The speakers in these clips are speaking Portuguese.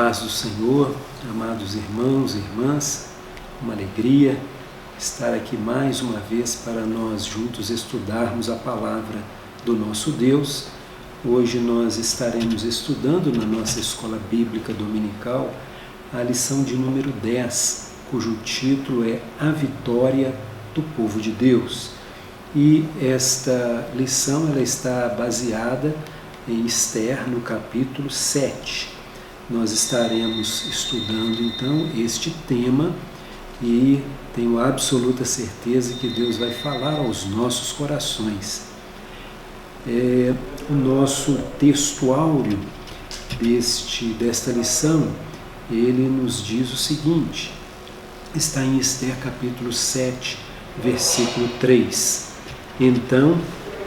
paz do Senhor, amados irmãos e irmãs, uma alegria estar aqui mais uma vez para nós juntos estudarmos a palavra do nosso Deus. Hoje nós estaremos estudando na nossa escola bíblica dominical a lição de número 10, cujo título é A Vitória do Povo de Deus. E esta lição ela está baseada em Esther, no capítulo 7. Nós estaremos estudando então este tema e tenho absoluta certeza que Deus vai falar aos nossos corações. O nosso texto áureo desta lição, ele nos diz o seguinte, está em Esther capítulo 7, versículo 3. Então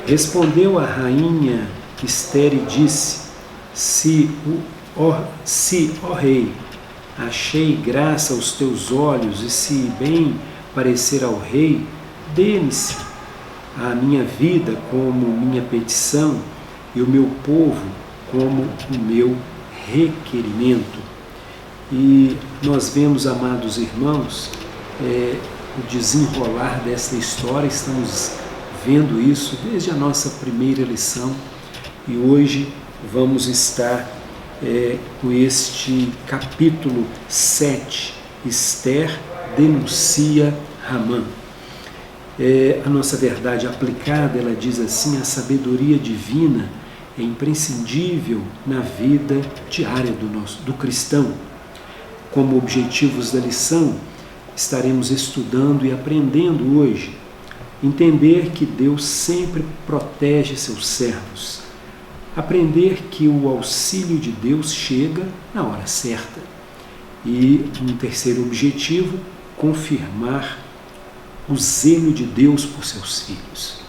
respondeu a rainha Esther e disse: ó rei, achei graça aos teus olhos, e se bem parecer ao rei, dê-me-se a minha vida como minha petição, e o meu povo como o meu requerimento. E nós vemos, amados irmãos, o desenrolar dessa história, estamos vendo isso desde a nossa primeira lição, e hoje vamos estar com este capítulo 7, Esther denuncia Hamã. A nossa verdade aplicada, ela diz assim: a sabedoria divina é imprescindível na vida diária do cristão. Como objetivos da lição, estaremos estudando e aprendendo hoje, entender que Deus sempre protege seus servos, aprender que o auxílio de Deus chega na hora certa. E um terceiro objetivo, confirmar o zelo de Deus por seus filhos.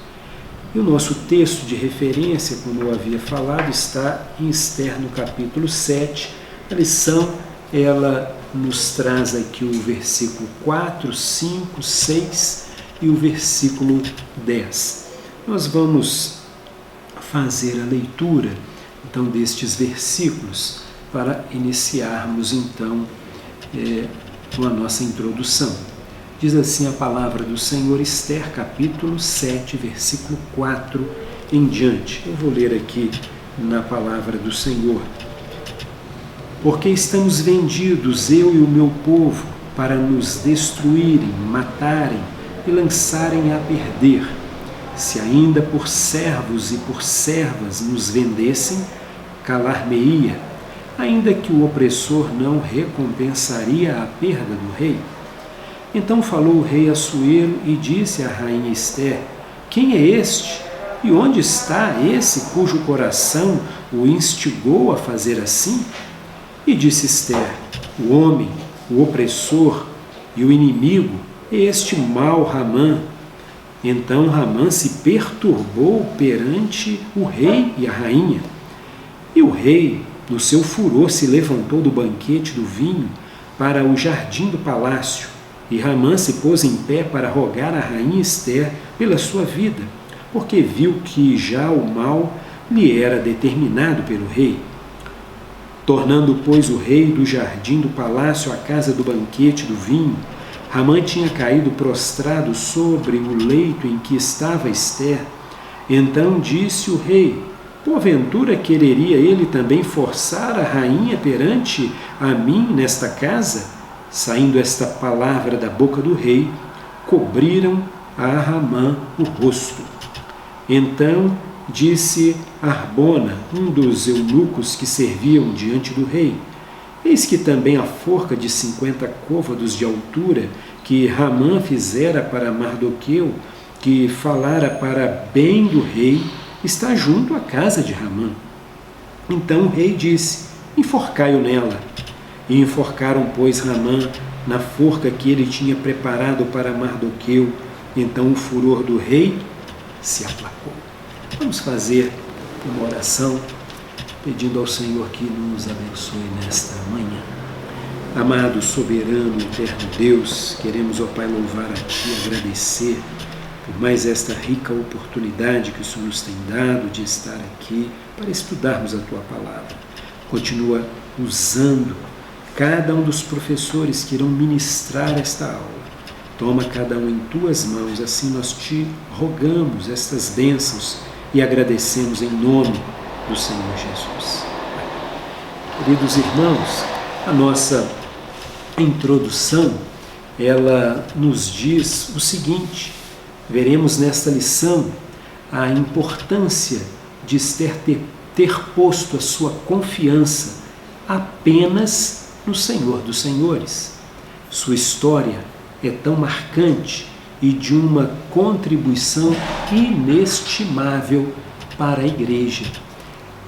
E o nosso texto de referência, como eu havia falado, está em Esther no capítulo 7. A lição, ela nos traz aqui o versículo 4, 5, 6 e o versículo 10. Nós vamos fazer a leitura então destes versículos para iniciarmos então com a nossa introdução. Diz assim a palavra do Senhor, Esther capítulo 7, versículo 4 em diante. Eu vou ler aqui na palavra do Senhor. Porque estamos vendidos, eu e o meu povo, para nos destruírem, matarem e lançarem a perder. Se ainda por servos e por servas nos vendessem, calar-me-ia, ainda que o opressor não recompensaria a perda do rei. Então falou o rei Assuero e disse à rainha Esther: quem é este? E onde está esse cujo coração o instigou a fazer assim? E disse Esther: o homem, o opressor e o inimigo é este mau Hamã. Então Hamã se perturbou perante o rei e a rainha. E o rei, no seu furor, se levantou do banquete do vinho para o jardim do palácio. E Hamã se pôs em pé para rogar a rainha Esther pela sua vida, porque viu que já o mal lhe era determinado pelo rei. Tornando, pois, o rei do jardim do palácio à casa do banquete do vinho, Hamã tinha caído prostrado sobre o leito em que estava Esther. Então disse o rei: porventura quereria ele também forçar a rainha perante a mim nesta casa? Saindo esta palavra da boca do rei, cobriram a Hamã o rosto. Então disse Arbona, um dos eunucos que serviam diante do rei: eis que também a forca de 50 côvados de altura que Hamã fizera para Mardoqueu, que falara para bem do rei, está junto à casa de Hamã. Então o rei disse: enforcai-o nela. E enforcaram, pois, Hamã na forca que ele tinha preparado para Mardoqueu. Então o furor do rei se aplacou. Vamos fazer uma oração pedindo ao Senhor que nos abençoe nesta manhã. Amado, soberano, eterno Deus, queremos, ó Pai, louvar a Ti, agradecer por mais esta rica oportunidade que o Senhor nos tem dado de estar aqui para estudarmos a Tua Palavra. Continua usando cada um dos professores que irão ministrar esta aula. Toma cada um em tuas mãos, assim nós te rogamos estas bênçãos e agradecemos em nome do Senhor Jesus. Queridos irmãos, a nossa introdução, ela nos diz o seguinte: veremos nesta lição a importância de Esther ter posto a sua confiança apenas no Senhor dos Senhores. Sua história é tão marcante e de uma contribuição inestimável para a Igreja.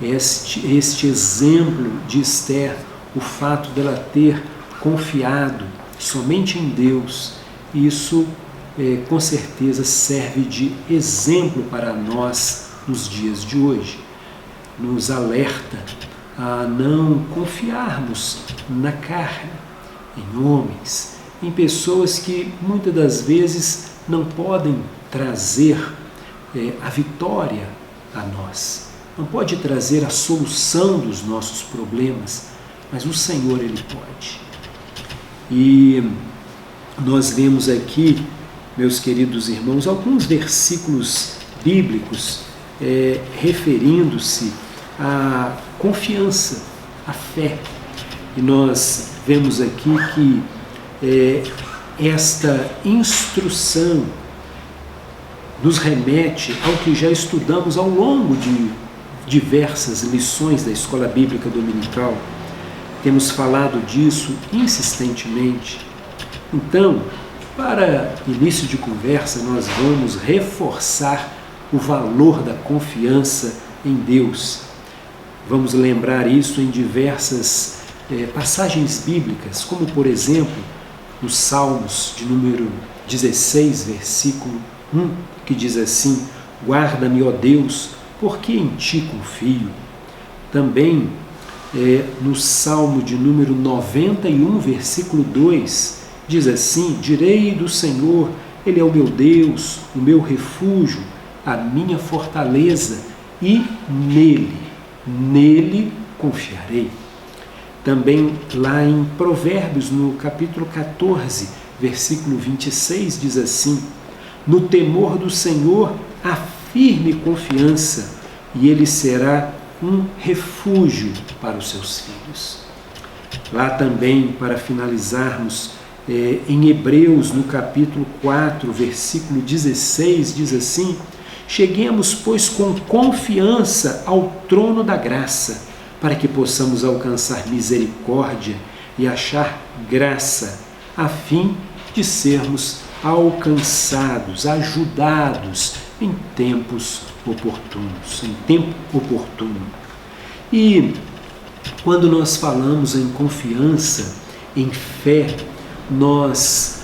Este exemplo de Esther, o fato dela ter confiado somente em Deus, isso com certeza serve de exemplo para nós nos dias de hoje. Nos alerta a não confiarmos na carne, em homens, em pessoas que muitas das vezes não podem trazer a vitória a nós, não pode trazer a solução dos nossos problemas, mas o Senhor, Ele pode. E nós vemos aqui, meus queridos irmãos, alguns versículos bíblicos referindo-se à confiança, à fé. E nós vemos aqui que esta instrução nos remete ao que já estudamos ao longo de diversas lições da Escola Bíblica Dominical. Temos falado disso insistentemente. Então, para início de conversa, nós vamos reforçar o valor da confiança em Deus. Vamos lembrar isso em diversas passagens bíblicas, como por exemplo, nos Salmos de número 16, versículo 1, que diz assim: guarda-me, ó Deus, porque em ti confio. Também no Salmo de número 91, versículo 2, diz assim: direi do Senhor, Ele é o meu Deus, o meu refúgio, a minha fortaleza, e nele confiarei. Também lá em Provérbios, no capítulo 14, versículo 26, diz assim: no temor do Senhor há firme confiança, e Ele será um refúgio para os seus filhos. Lá também, para finalizarmos, em Hebreus, no capítulo 4, versículo 16, diz assim: cheguemos, pois, com confiança ao trono da graça, para que possamos alcançar misericórdia e achar graça, a fim de sermos alcançados, ajudados em tempos oportunos, em tempo oportuno. E quando nós falamos em confiança, em fé, nós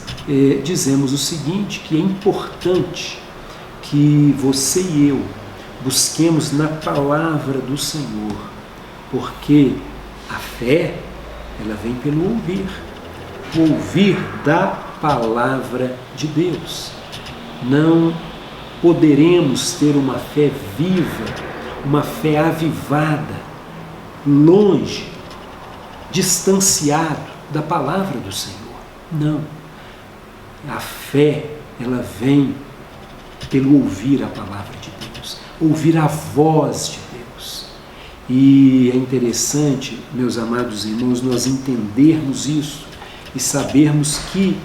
dizemos o seguinte, que é importante que você e eu busquemos na palavra do Senhor, porque a fé, ela vem pelo ouvir da palavra de Deus. Não poderemos ter uma fé viva, uma fé avivada, longe, distanciado da palavra do Senhor. Não. A fé, ela vem pelo ouvir a palavra de Deus, ouvir a voz de Deus. E é interessante, meus amados irmãos, nós entendermos isso e sabermos que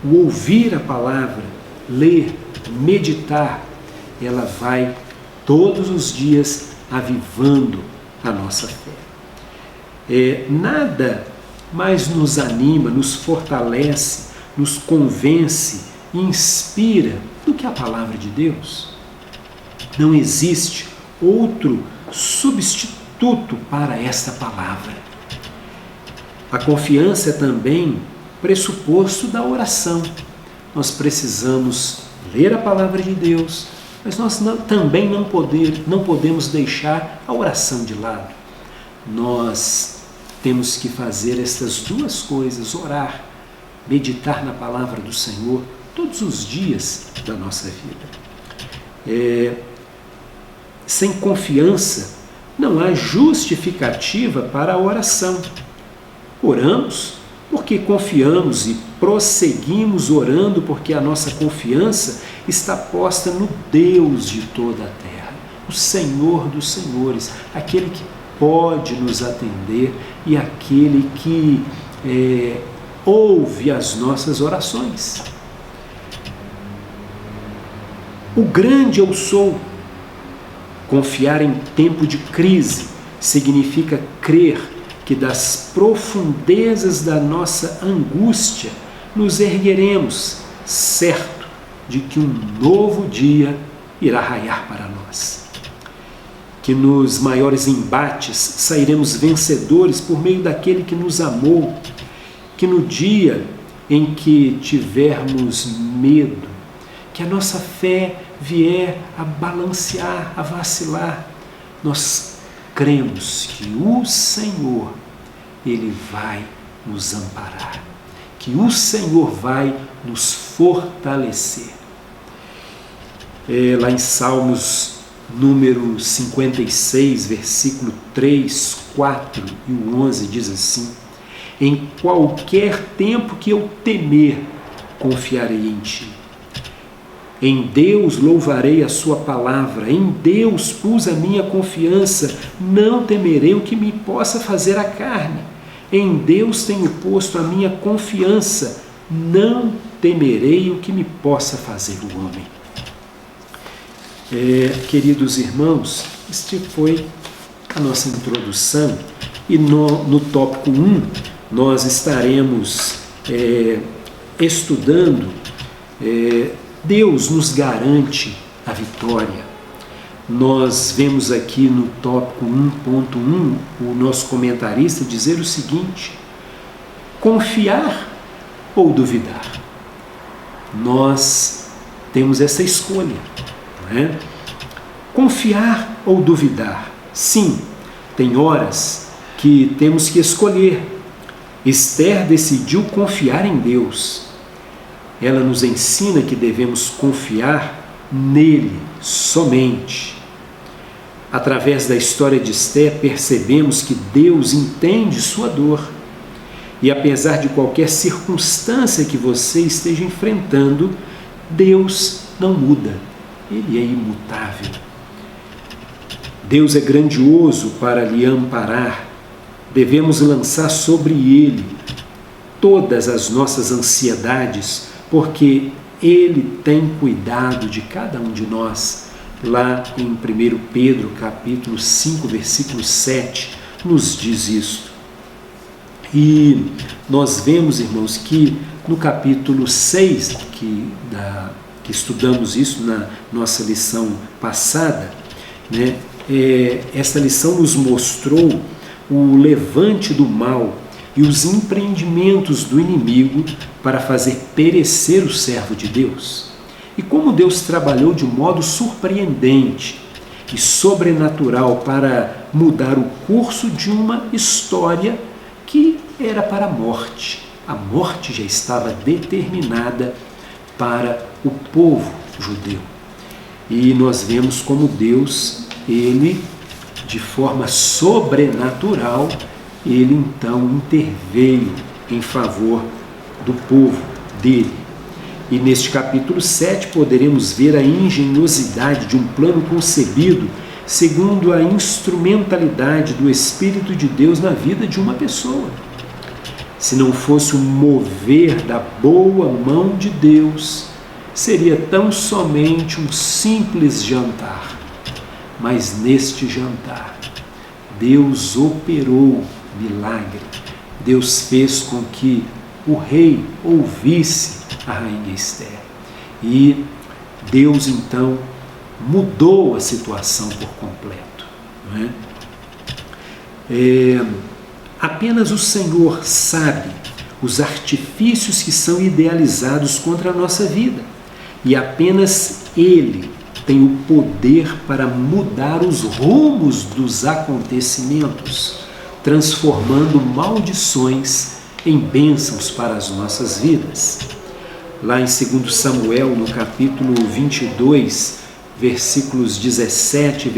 o ouvir a palavra, ler, meditar, ela vai todos os dias avivando a nossa fé. Nada mais nos anima, nos fortalece, nos convence e inspira do que a palavra de Deus. Não existe outro substituto para esta palavra. A confiança é também pressuposto da oração. Nós precisamos ler a palavra de Deus, mas nós também não podemos deixar a oração de lado. Nós temos que fazer estas duas coisas: orar, meditar na palavra do Senhor todos os dias da nossa vida. Sem confiança, não há justificativa para a oração. Oramos porque confiamos e prosseguimos orando porque a nossa confiança está posta no Deus de toda a terra, o Senhor dos senhores, aquele que pode nos atender e aquele que ouve as nossas orações. O grande eu sou. Confiar em tempo de crise significa crer que das profundezas da nossa angústia nos ergueremos, certo de que um novo dia irá raiar para nós. Que nos maiores embates sairemos vencedores por meio daquele que nos amou, que no dia em que tivermos medo, que a nossa fé vier a balancear, a vacilar, nós cremos que o Senhor, Ele vai nos amparar, que o Senhor vai nos fortalecer. Lá em Salmos número 56, versículo 3, 4 e o 11 diz assim: em qualquer tempo que eu temer, confiarei em Ti. Em Deus louvarei a sua palavra, em Deus pus a minha confiança, não temerei o que me possa fazer a carne. Em Deus tenho posto a minha confiança, não temerei o que me possa fazer o homem. Queridos irmãos, este foi a nossa introdução e no tópico 1 nós estaremos estudando Deus nos garante a vitória. Nós vemos aqui no tópico 1.1 o nosso comentarista dizer o seguinte: confiar ou duvidar? Nós temos essa escolha, não é? Confiar ou duvidar? Sim, tem horas que temos que escolher. Esther decidiu confiar em Deus. Ela nos ensina que devemos confiar nele somente. Através da história de Esther, percebemos que Deus entende sua dor. E apesar de qualquer circunstância que você esteja enfrentando, Deus não muda. Ele é imutável. Deus é grandioso para lhe amparar. Devemos lançar sobre Ele todas as nossas ansiedades, porque Ele tem cuidado de cada um de nós. Lá em 1 Pedro, capítulo 5, versículo 7, nos diz isso. E nós vemos, irmãos, que no capítulo 6, que estudamos isso na nossa lição passada, né, essa lição nos mostrou o levante do mal e os empreendimentos do inimigo para fazer perecer o servo de Deus. E como Deus trabalhou de modo surpreendente e sobrenatural para mudar o curso de uma história que era para a morte. A morte já estava determinada para o povo judeu. E nós vemos como Deus, Ele, de forma sobrenatural, Ele então interveio em favor do povo dele. E neste capítulo 7 poderemos ver a engenhosidade de um plano concebido segundo a instrumentalidade do Espírito de Deus na vida de uma pessoa. Se não fosse o mover da boa mão de Deus, seria tão somente um simples jantar. Mas neste jantar, Deus operou milagre. Deus fez com que o rei ouvisse a rainha Esther. E Deus então mudou a situação por completo. Não é? Apenas o Senhor sabe os artifícios que são idealizados contra a nossa vida. E apenas Ele tem o poder para mudar os rumos dos acontecimentos, transformando maldições em bênçãos para as nossas vidas. Lá em 2 Samuel, no capítulo 22, versículos 17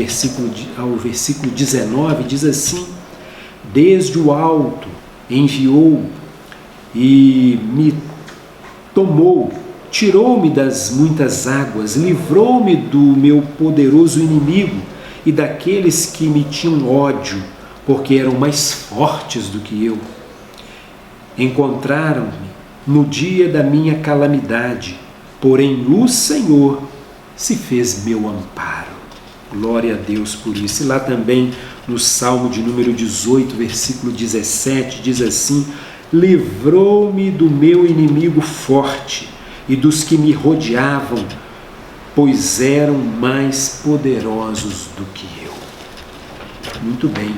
ao versículo 19, diz assim: desde o alto enviou e me tomou, tirou-me das muitas águas, livrou-me do meu poderoso inimigo e daqueles que me tinham ódio, porque eram mais fortes do que eu. Encontraram-me no dia da minha calamidade, porém o Senhor se fez meu amparo. Glória a Deus por isso. E lá também no Salmo de número 18, versículo 17, diz assim: livrou-me do meu inimigo forte e dos que me rodeavam, pois eram mais poderosos do que eu. Muito bem.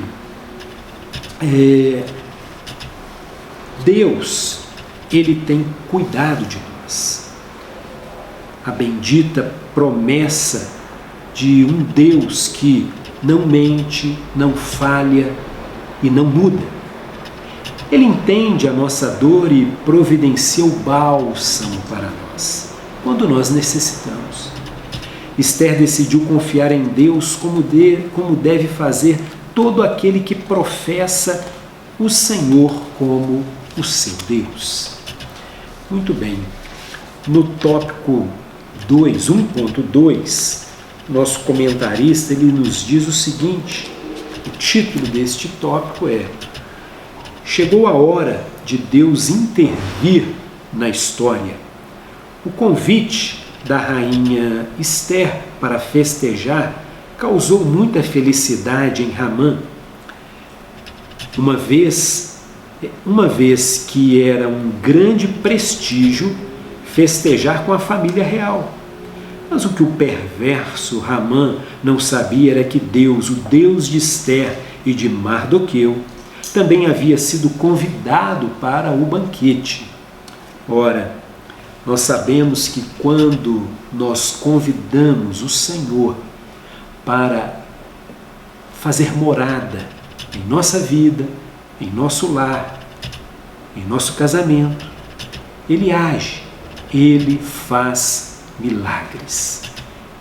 Deus, Ele tem cuidado de nós. A bendita promessa de um Deus que não mente, não falha e não muda. Ele entende a nossa dor e providencia o bálsamo para nós, quando nós necessitamos. Esther decidiu confiar em Deus como deve fazer todo aquele que professa o Senhor como o seu Deus. Muito bem. No tópico 2, 1.2, nosso comentarista ele nos diz o seguinte: o título deste tópico é Chegou a hora de Deus intervir na história. O convite da rainha Esther para festejar causou muita felicidade em Ramã, uma vez que era um grande prestígio festejar com a família real. Mas o que o perverso Ramã não sabia era que Deus, o Deus de Esther e de Mardoqueu, também havia sido convidado para o banquete. Ora, nós sabemos que quando nós convidamos o Senhor para fazer morada em nossa vida, em nosso lar, em nosso casamento, Ele age, Ele faz milagres.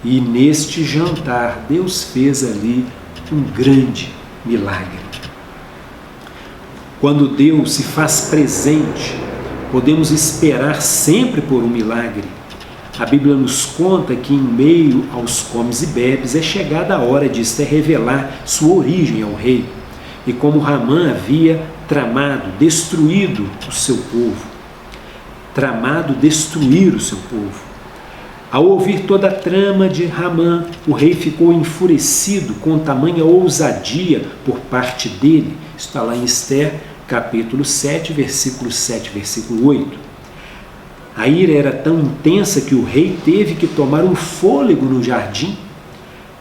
E neste jantar, Deus fez ali um grande milagre. Quando Deus se faz presente, podemos esperar sempre por um milagre. A Bíblia nos conta que em meio aos comes e bebes é chegada a hora de Esther revelar sua origem ao rei e como Ramã havia tramado destruir o seu povo. Ao ouvir toda a trama de Ramã, o rei ficou enfurecido com tamanha ousadia por parte dele. Está lá em Esther, capítulo 7, versículo 7, versículo 8. A ira era tão intensa que o rei teve que tomar um fôlego no jardim.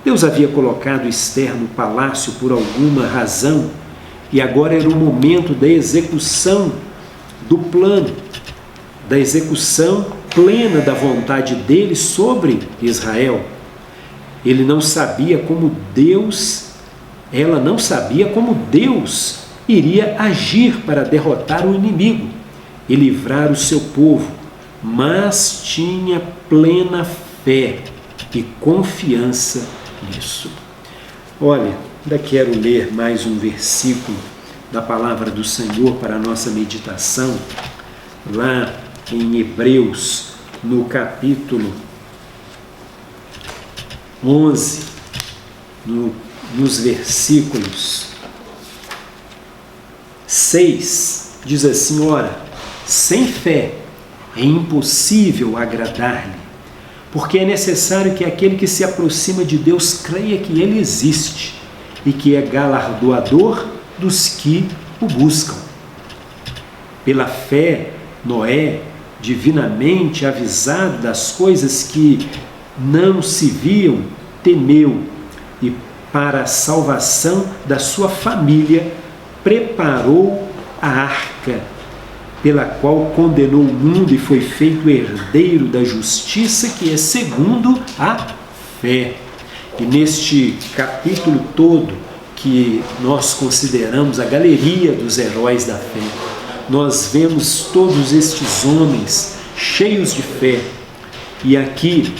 Deus havia colocado Esther no palácio por alguma razão e agora era o momento da execução do plano, da execução plena da vontade dele sobre Israel. Ela não sabia como Deus iria agir para derrotar o inimigo e livrar o seu povo, mas tinha plena fé e confiança nisso. Olha, ainda quero ler mais um versículo da palavra do Senhor para a nossa meditação, lá em Hebreus, no capítulo 11, nos versículos 6, diz assim: ora, sem fé é impossível agradar-lhe, porque é necessário que aquele que se aproxima de Deus creia que Ele existe e que é galardoador dos que o buscam. Pela fé, Noé, divinamente avisado das coisas que não se viam, temeu e, para a salvação da sua família, preparou a arca, pela qual condenou o mundo e foi feito herdeiro da justiça, que é segundo a fé. E neste capítulo todo, que nós consideramos a galeria dos heróis da fé, nós vemos todos estes homens cheios de fé. E aqui,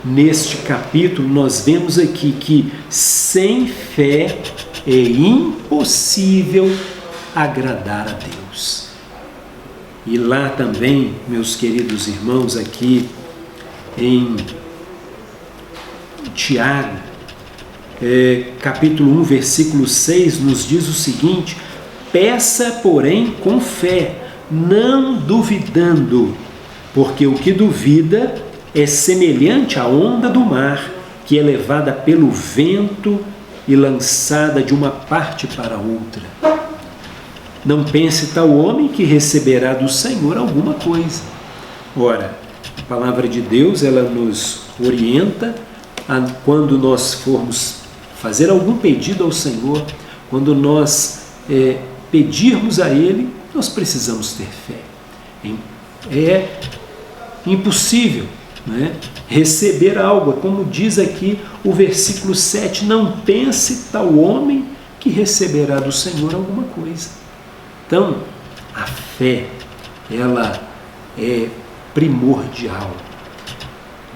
neste capítulo, nós vemos aqui que sem fé é impossível agradar a Deus. E lá também, meus queridos irmãos, aqui em Tiago, capítulo 1, versículo 6, nos diz o seguinte: peça, porém, com fé, não duvidando, porque o que duvida é semelhante à onda do mar, que é levada pelo vento e lançada de uma parte para outra. Não pense tal homem que receberá do Senhor alguma coisa. Ora, a palavra de Deus, ela nos orienta quando nós formos fazer algum pedido ao Senhor, quando nós pedirmos a Ele, nós precisamos ter fé. É impossível, né, receber algo, como diz aqui o versículo 7, não pense tal homem que receberá do Senhor alguma coisa. Então, a fé, ela é primordial.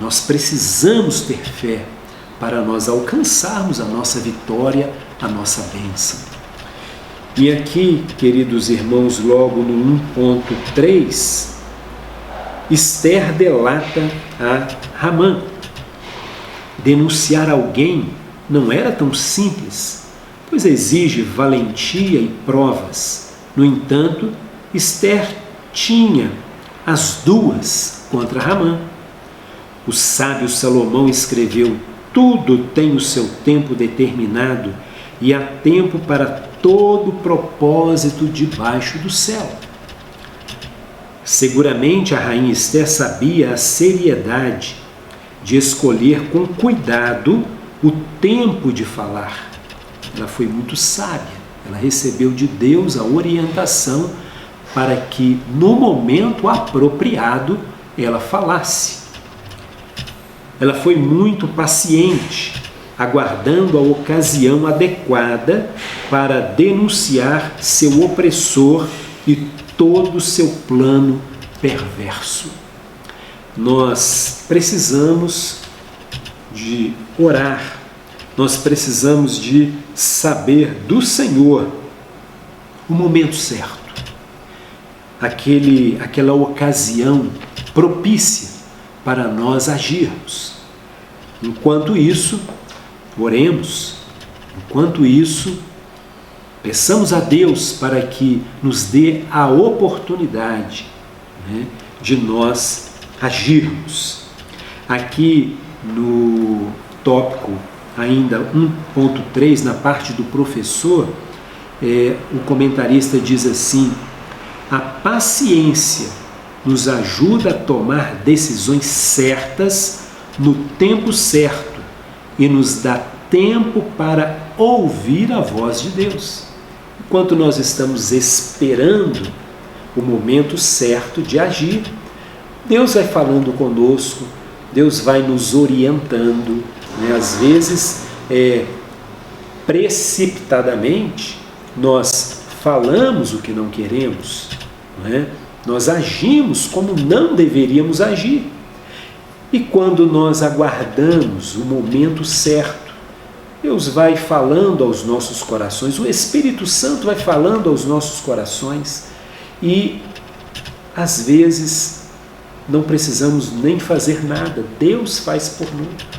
Nós precisamos ter fé para nós alcançarmos a nossa vitória, a nossa bênção. E aqui, queridos irmãos, logo no 1.3, Esther delata a Ramã. Denunciar alguém não era tão simples, pois exige valentia e provas. No entanto, Esther tinha as duas contra Ramã. O sábio Salomão escreveu: tudo tem o seu tempo determinado e há tempo para todo propósito debaixo do céu. Seguramente a rainha Esther sabia a seriedade de escolher com cuidado o tempo de falar. Ela foi muito sábia, ela recebeu de Deus a orientação para que no momento apropriado ela falasse. Ela foi muito paciente, aguardando a ocasião adequada para denunciar seu opressor e todo o seu plano perverso. Nós precisamos de orar, nós precisamos de saber do Senhor o momento certo, aquela ocasião propícia para nós agirmos. Enquanto isso, oremos. Enquanto isso, peçamos a Deus para que nos dê a oportunidade, né, de nós agirmos. Aqui no tópico ainda 1.3, na parte do professor, o comentarista diz assim: a paciência nos ajuda a tomar decisões certas no tempo certo e nos dá tempo para ouvir a voz de Deus. Enquanto nós estamos esperando o momento certo de agir, Deus vai falando conosco, Deus vai nos orientando, né? Às vezes, precipitadamente, nós falamos o que não queremos, né? Nós agimos como não deveríamos agir. E quando nós aguardamos o momento certo, Deus vai falando aos nossos corações, o Espírito Santo vai falando aos nossos corações e, às vezes, não precisamos nem fazer nada, Deus faz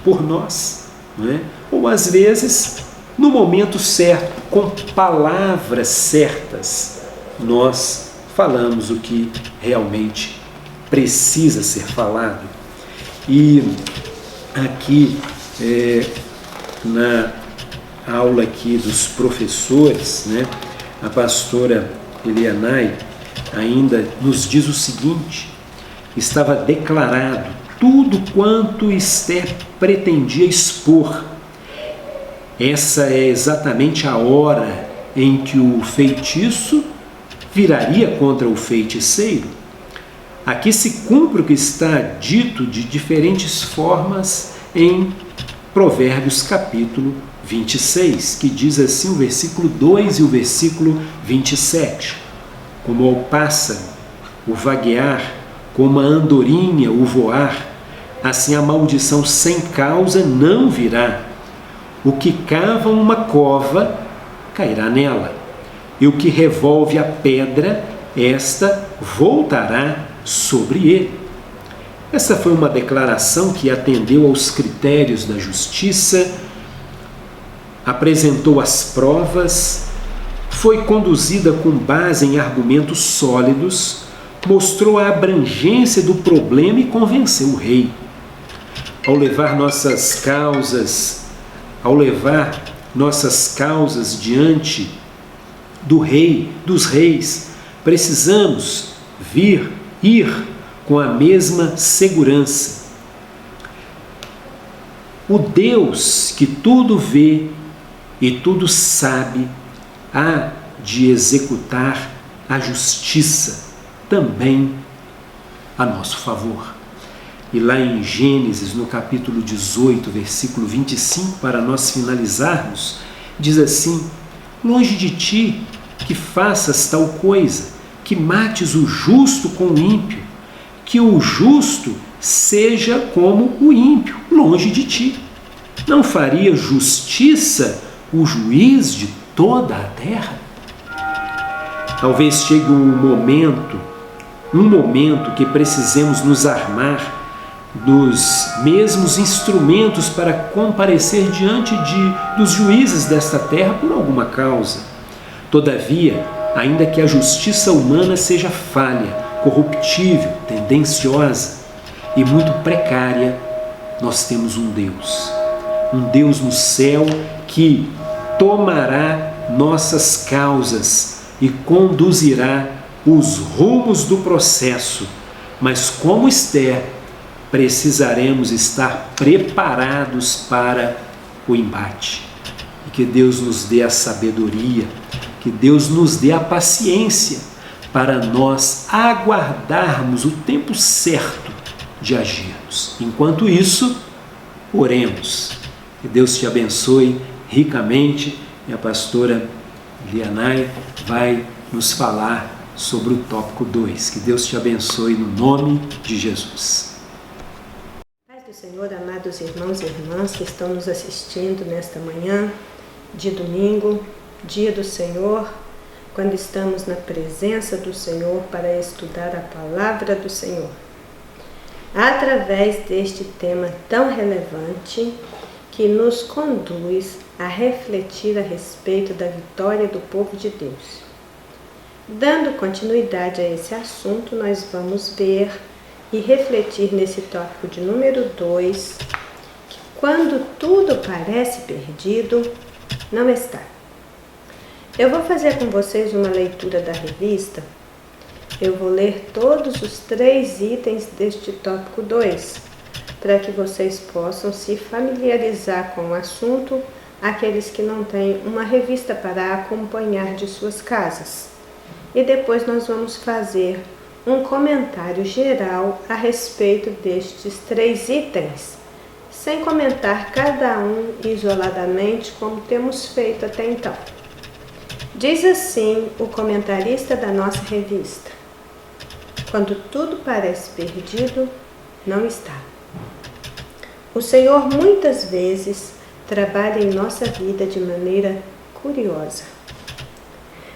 por nós, não é? Ou, às vezes, no momento certo, com palavras certas, nós falamos o que realmente precisa ser falado. E aqui, na aula aqui dos professores, né, a pastora Elianai ainda nos diz o seguinte: estava declarado tudo quanto Esther pretendia expor. Essa é exatamente a hora em que o feitiço viraria contra o feiticeiro. Aqui se cumpre o que está dito de diferentes formas em Provérbios capítulo 26, que diz assim o versículo 2 e o versículo 27. Como ao pássaro o vaguear, como a andorinha o voar, assim a maldição sem causa não virá. O que cava uma cova cairá nela, e o que revolve a pedra, esta voltará sobre ele. Essa foi uma declaração que atendeu aos critérios da justiça, apresentou as provas, foi conduzida com base em argumentos sólidos, mostrou a abrangência do problema e convenceu o rei. Ao levar nossas causas diante do rei, dos reis, precisamos ir com a mesma segurança. O Deus que tudo vê e tudo sabe há de executar a justiça também a nosso favor. E lá em Gênesis, no capítulo 18, versículo 25, para nós finalizarmos, diz assim: longe de ti que faças tal coisa, que mates o justo com o ímpio, que o justo seja como o ímpio, longe de ti. Não faria justiça o juiz de toda a terra? Talvez chegue um momento que precisemos nos armar dos mesmos instrumentos para comparecer diante dos juízes desta terra por alguma causa. Todavia, ainda que a justiça humana seja falha, corruptível, tendenciosa e muito precária, nós temos um Deus no céu que tomará nossas causas e conduzirá os rumos do processo. Mas como Esther, precisaremos estar preparados para o embate. E que Deus nos dê a sabedoria, que Deus nos dê a paciência para nós aguardarmos o tempo certo de agirmos. Enquanto isso, oremos. Que Deus te abençoe ricamente. E a pastora Lianai vai nos falar sobre o tópico 2. Que Deus te abençoe no nome de Jesus. Paz do Senhor, amados irmãos e irmãs que estão nos assistindo nesta manhã de domingo, dia do Senhor, quando estamos na presença do Senhor para estudar a palavra do Senhor. Através deste tema tão relevante que nos conduz a refletir a respeito da vitória do povo de Deus. Dando continuidade a esse assunto, nós vamos ver e refletir nesse tópico de número 2, que quando tudo parece perdido, não está. Eu vou fazer com vocês uma leitura da revista. Eu vou ler todos os 3 itens deste tópico 2, para que vocês possam se familiarizar com o assunto, aqueles que não têm uma revista para acompanhar de suas casas. E depois nós vamos fazer um comentário geral a respeito destes 3 itens, sem comentar cada um isoladamente como temos feito até então. Diz assim o comentarista da nossa revista: quando tudo parece perdido, não está. O Senhor muitas vezes trabalha em nossa vida de maneira curiosa.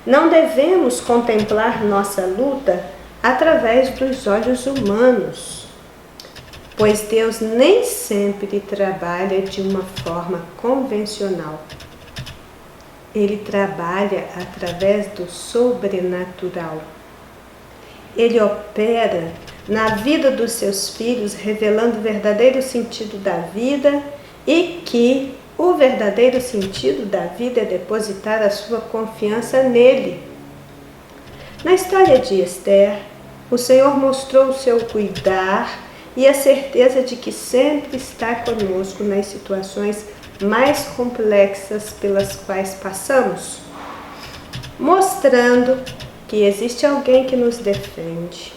Não devemos contemplar nossa luta através dos olhos humanos, pois Deus nem sempre trabalha de uma forma convencional. Ele trabalha através do sobrenatural. Ele opera na vida dos seus filhos, revelando o verdadeiro sentido da vida, e que o verdadeiro sentido da vida é depositar a sua confiança nele. Na história de Esther, o Senhor mostrou o seu cuidar e a certeza de que sempre está conosco nas situações mais complexas pelas quais passamos, mostrando que existe alguém que nos defende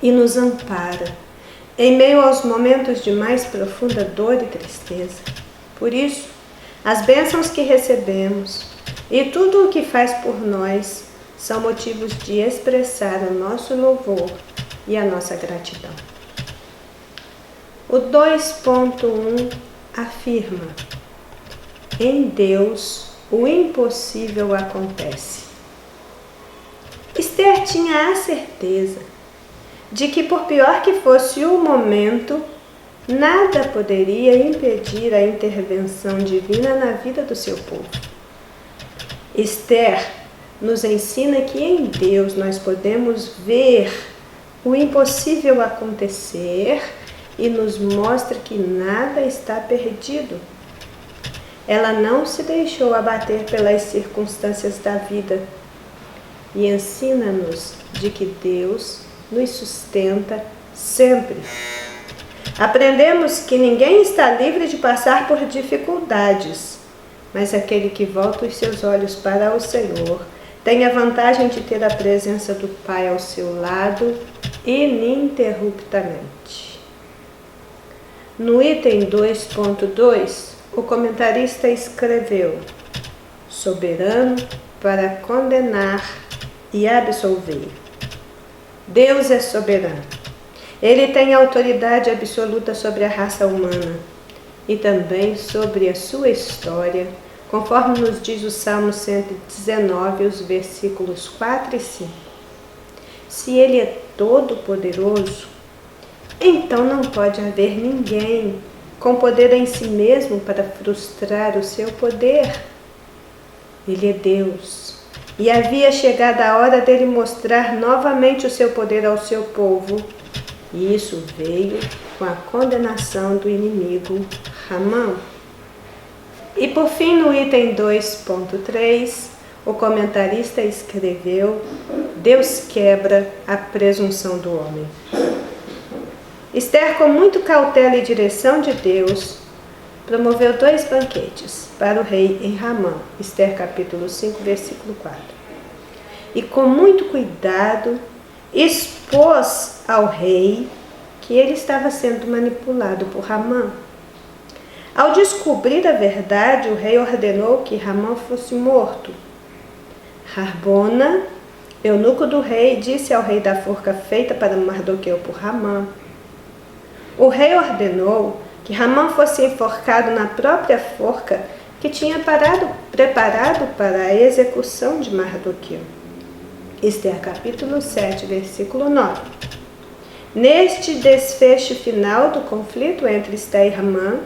e nos ampara em meio aos momentos de mais profunda dor e tristeza. Por isso, as bênçãos que recebemos e tudo o que faz por nós são motivos de expressar o nosso louvor e a nossa gratidão. O 2.1 afirma: em Deus o impossível acontece. Esther tinha a certeza de que, por pior que fosse o momento, nada poderia impedir a intervenção divina na vida do seu povo. Esther nos ensina que em Deus nós podemos ver o impossível acontecer e nos mostra que nada está perdido. Ela não se deixou abater pelas circunstâncias da vida e ensina-nos de que Deus nos sustenta sempre. Aprendemos que ninguém está livre de passar por dificuldades, mas aquele que volta os seus olhos para o Senhor tem a vantagem de ter a presença do Pai ao seu lado ininterruptamente. No item 2.2, o comentarista escreveu: soberano para condenar e absolver. Deus é soberano. Ele tem autoridade absoluta sobre a raça humana e também sobre a sua história, conforme nos diz o Salmo 119, os versículos 4 e 5. Se Ele é todo-poderoso, então não pode haver ninguém com poder em si mesmo para frustrar o seu poder. Ele é Deus, e havia chegado a hora dele mostrar novamente o seu poder ao seu povo, e isso veio com a condenação do inimigo Ramã. E por fim, no item 2.3, o comentarista escreveu: Deus quebra a presunção do homem. Esther, com muito cautela e direção de Deus, promoveu 2 banquetes para o rei em Ramã, Esther capítulo 5, versículo 4. E com muito cuidado expôs ao rei que ele estava sendo manipulado por Ramã. Ao descobrir a verdade, o rei ordenou que Ramã fosse morto. Harbona, eunuco do rei, disse ao rei da forca feita para Mardoqueu por Ramã. O rei ordenou que Ramã fosse enforcado na própria forca que tinha preparado para a execução de Mardoqueu. Esther capítulo 7, versículo 9. Neste desfecho final do conflito entre Esther e Ramã,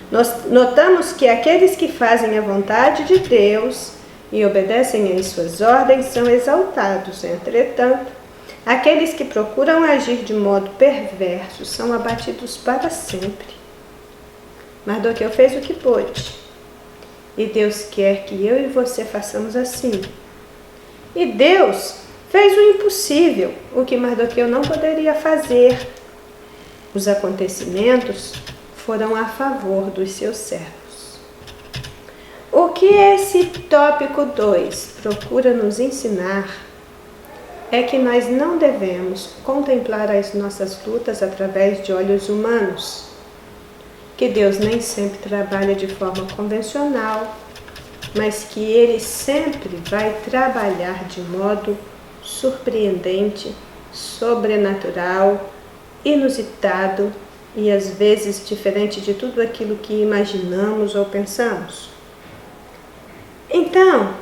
nós notamos que aqueles que fazem a vontade de Deus e obedecem às suas ordens são exaltados. Entretanto, aqueles que procuram agir de modo perverso são abatidos para sempre. Mardoqueu fez o que pôde, e Deus quer que eu e você façamos assim. E Deus fez o impossível, o que Mardoqueu não poderia fazer. Os acontecimentos foram a favor dos seus servos. O que esse tópico 2 procura nos ensinar é que nós não devemos contemplar as nossas lutas através de olhos humanos, que Deus nem sempre trabalha de forma convencional, mas que Ele sempre vai trabalhar de modo surpreendente, sobrenatural, inusitado e às vezes diferente de tudo aquilo que imaginamos ou pensamos. Então,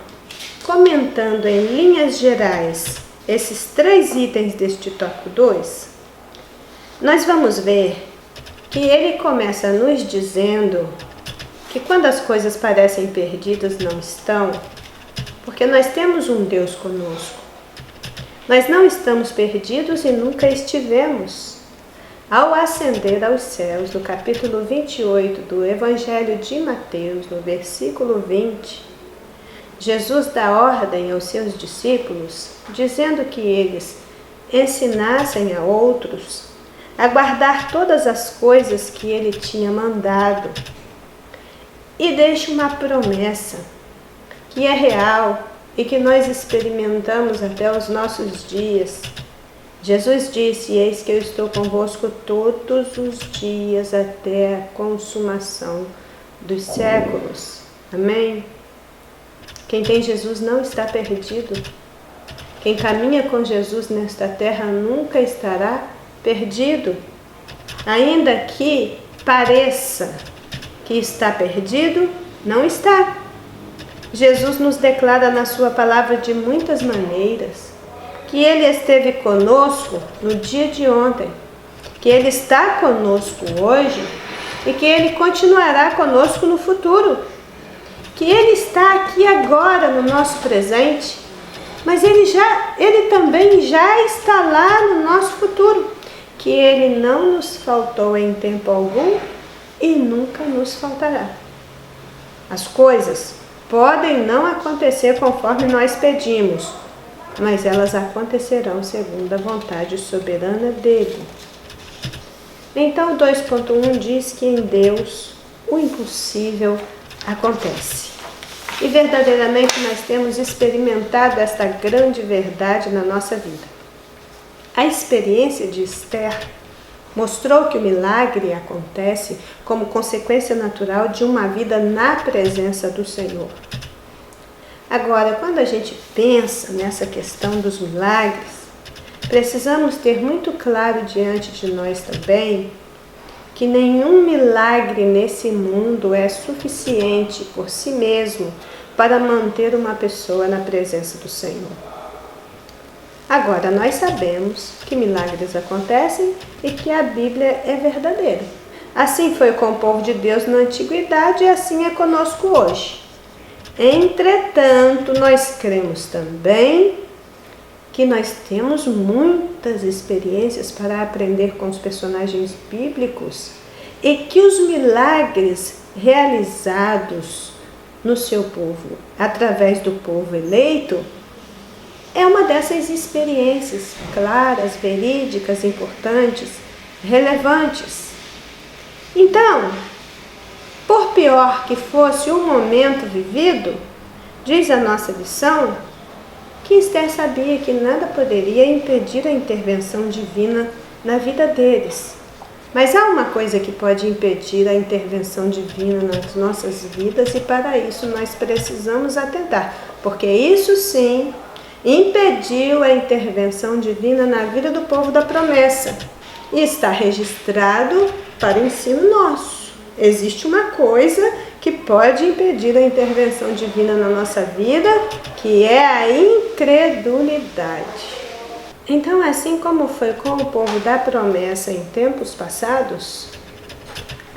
comentando em linhas gerais esses 3 itens deste tópico 2, nós vamos ver que ele começa nos dizendo que quando as coisas parecem perdidas, não estão, porque nós temos um Deus conosco. Nós não estamos perdidos e nunca estivemos. Ao ascender aos céus, no capítulo 28 do Evangelho de Mateus, no versículo 20, Jesus dá ordem aos seus discípulos, dizendo que eles ensinassem a outros a guardar todas as coisas que ele tinha mandado. E deixa uma promessa que é real e que nós experimentamos até os nossos dias. Jesus disse: eis que eu estou convosco todos os dias até a consumação dos séculos. Amém? Quem tem Jesus não está perdido. Quem caminha com Jesus nesta terra nunca estará perdido. Ainda que pareça que está perdido, não está. Jesus nos declara na sua palavra de muitas maneiras que Ele esteve conosco no dia de ontem, que Ele está conosco hoje e que Ele continuará conosco no futuro, que Ele está aqui agora no nosso presente, mas Ele também já está lá no nosso futuro, que Ele não nos faltou em tempo algum e nunca nos faltará. As coisas podem não acontecer conforme nós pedimos, mas elas acontecerão segundo a vontade soberana dele. Então, o 2.1 diz que em Deus o impossível acontece. E verdadeiramente nós temos experimentado esta grande verdade na nossa vida. A experiência de Esther mostrou que o milagre acontece como consequência natural de uma vida na presença do Senhor. Agora, quando a gente pensa nessa questão dos milagres, precisamos ter muito claro diante de nós também que nenhum milagre nesse mundo é suficiente por si mesmo para manter uma pessoa na presença do Senhor. Agora, nós sabemos que milagres acontecem e que a Bíblia é verdadeira. Assim foi com o povo de Deus na antiguidade e assim é conosco hoje. Entretanto, nós cremos também que nós temos muitas experiências para aprender com os personagens bíblicos e que os milagres realizados no seu povo, através do povo eleito, é uma dessas experiências claras, verídicas, importantes, relevantes. Então, por pior que fosse o momento vivido, diz a nossa lição, que Esther sabia que nada poderia impedir a intervenção divina na vida deles. Mas há uma coisa que pode impedir a intervenção divina nas nossas vidas e para isso nós precisamos atentar, porque isso sim impediu a intervenção divina na vida do povo da promessa e está registrado para ensino nosso. Existe uma coisa que pode impedir a intervenção divina na nossa vida, que é a incredulidade. Então, assim como foi com o povo da promessa em tempos passados,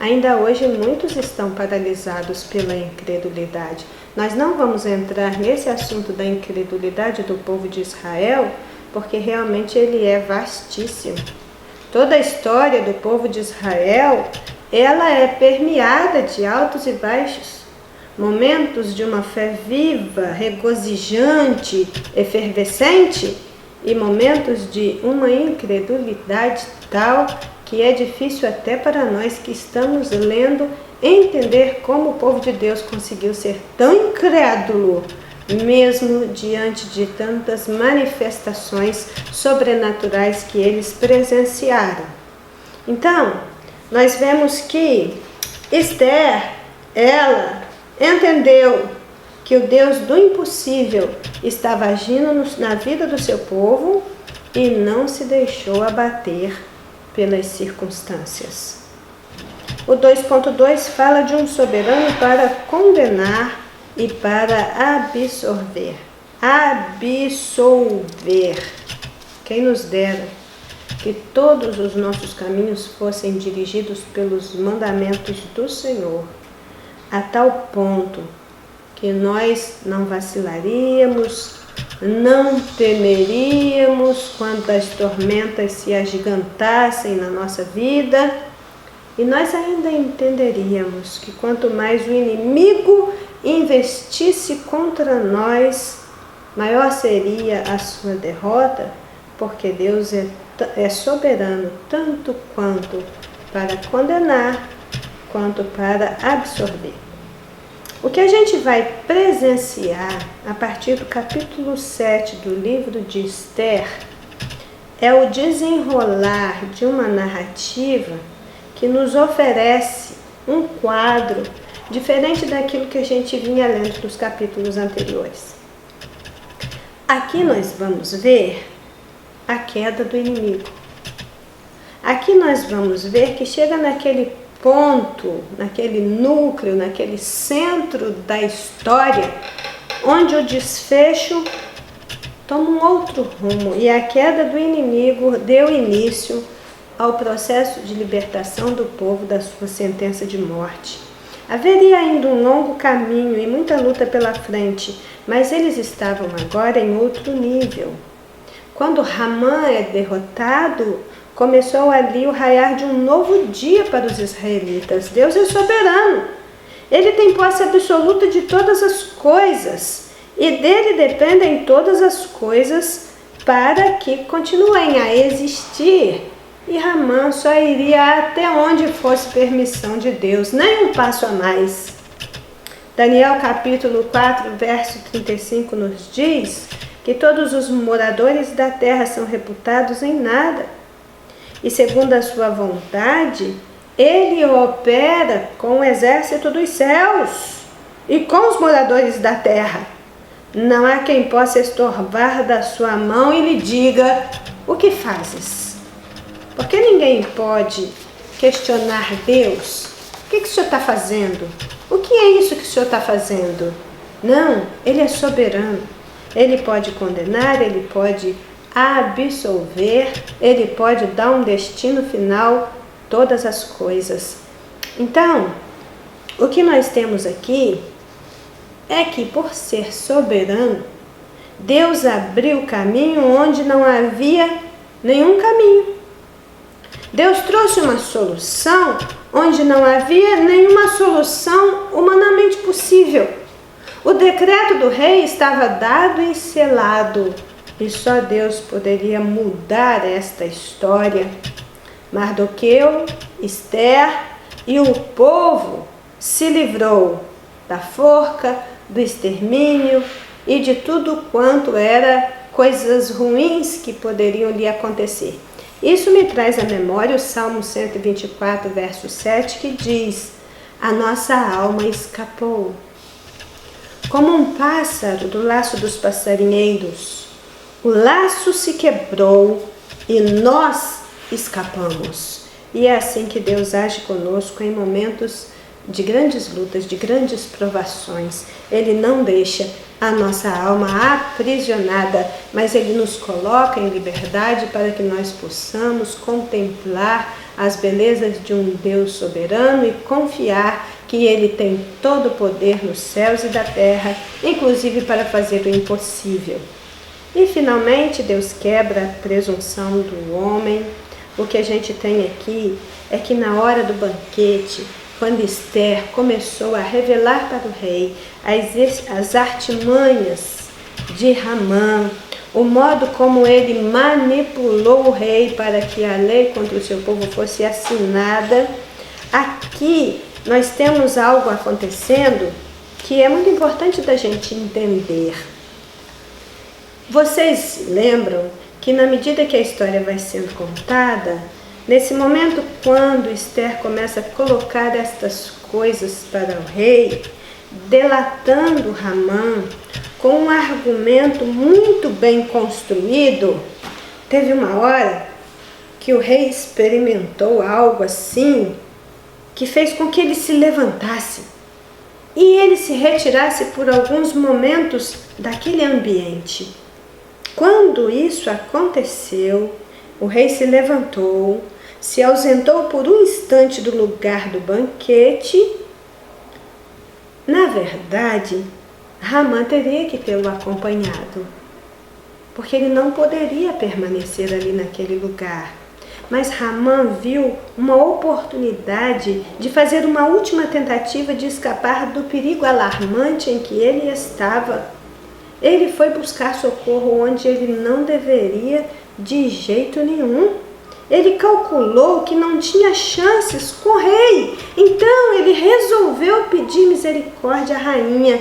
ainda hoje muitos estão paralisados pela incredulidade. Nós não vamos entrar nesse assunto da incredulidade do povo de Israel, porque realmente ele é vastíssimo. Toda a história do povo de Israel, ela é permeada de altos e baixos, momentos de uma fé viva, regozijante, efervescente, e momentos de uma incredulidade tal que é difícil até para nós que estamos lendo entender como o povo de Deus conseguiu ser tão incrédulo, mesmo diante de tantas manifestações sobrenaturais que eles presenciaram. Então, nós vemos que Esther, ela entendeu que o Deus do impossível estava agindo na vida do seu povo e não se deixou abater pelas circunstâncias. O 2.2 fala de um soberano para condenar e para absolver. Absolver. Quem nos dera que todos os nossos caminhos fossem dirigidos pelos mandamentos do Senhor, a tal ponto que nós não vacilaríamos, não temeríamos quando as tormentas se agigantassem na nossa vida, e nós ainda entenderíamos que quanto mais o inimigo investisse contra nós, maior seria a sua derrota, porque Deus é soberano tanto quanto para condenar, quanto para absorver. O que a gente vai presenciar a partir do capítulo 7 do livro de Esther é o desenrolar de uma narrativa que nos oferece um quadro diferente daquilo que a gente vinha lendo nos capítulos anteriores. Aqui nós vamos ver a queda do inimigo. Aqui nós vamos ver que chega naquele ponto, naquele núcleo, naquele centro da história, onde o desfecho toma um outro rumo e a queda do inimigo deu início ao processo de libertação do povo da sua sentença de morte. Haveria ainda um longo caminho e muita luta pela frente, mas eles estavam agora em outro nível. Quando Ramã é derrotado, começou ali o raiar de um novo dia para os israelitas. Deus é soberano. Ele tem posse absoluta de todas as coisas e dele dependem todas as coisas para que continuem a existir. E Ramã só iria até onde fosse permissão de Deus, nem um passo a mais. Daniel capítulo 4, verso 35 nos diz que todos os moradores da terra são reputados em nada. E segundo a sua vontade, ele opera com o exército dos céus e com os moradores da terra. Não há quem possa estorvar da sua mão e lhe diga: o que fazes? Porque ninguém pode questionar Deus. O que o Senhor está fazendo? O que é isso que o Senhor está fazendo? Não, Ele é soberano. Ele pode condenar, Ele pode absolver, Ele pode dar um destino final, todas as coisas. Então, o que nós temos aqui é que, por ser soberano, Deus abriu caminho onde não havia nenhum caminho. Deus trouxe uma solução onde não havia nenhuma solução humanamente possível. O decreto do rei estava dado e selado, e só Deus poderia mudar esta história. Mardoqueu, Esther e o povo se livrou da forca, do extermínio e de tudo quanto era coisas ruins que poderiam lhe acontecer. Isso me traz à memória o Salmo 124, verso 7, que diz: a nossa alma escapou como um pássaro do laço dos passarinheiros. O laço se quebrou e nós escapamos. E é assim que Deus age conosco em momentos de grandes lutas, de grandes provações. Ele não deixa a nossa alma aprisionada, mas Ele nos coloca em liberdade para que nós possamos contemplar as belezas de um Deus soberano e confiar que Ele tem todo o poder nos céus e da terra, inclusive para fazer o impossível. E finalmente Deus quebra a presunção do homem. O que a gente tem aqui é que na hora do banquete, quando Esther começou a revelar para o rei as artimanhas de Ramã, o modo como ele manipulou o rei para que a lei contra o seu povo fosse assinada, aqui nós temos algo acontecendo que é muito importante da gente entender. Vocês lembram que na medida que a história vai sendo contada, nesse momento, quando Esther começa a colocar estas coisas para o rei, delatando Ramã com um argumento muito bem construído, teve uma hora que o rei experimentou algo assim, que fez com que ele se levantasse e ele se retirasse por alguns momentos daquele ambiente. Quando isso aconteceu, o rei se levantou, se ausentou por um instante do lugar do banquete. Na verdade, Ramã teria que tê-lo acompanhado, porque ele não poderia permanecer ali naquele lugar. Mas Ramã viu uma oportunidade de fazer uma última tentativa de escapar do perigo alarmante em que ele estava. Ele foi buscar socorro onde ele não deveria de jeito nenhum. Ele calculou que não tinha chances com o rei, então ele resolveu pedir misericórdia à rainha.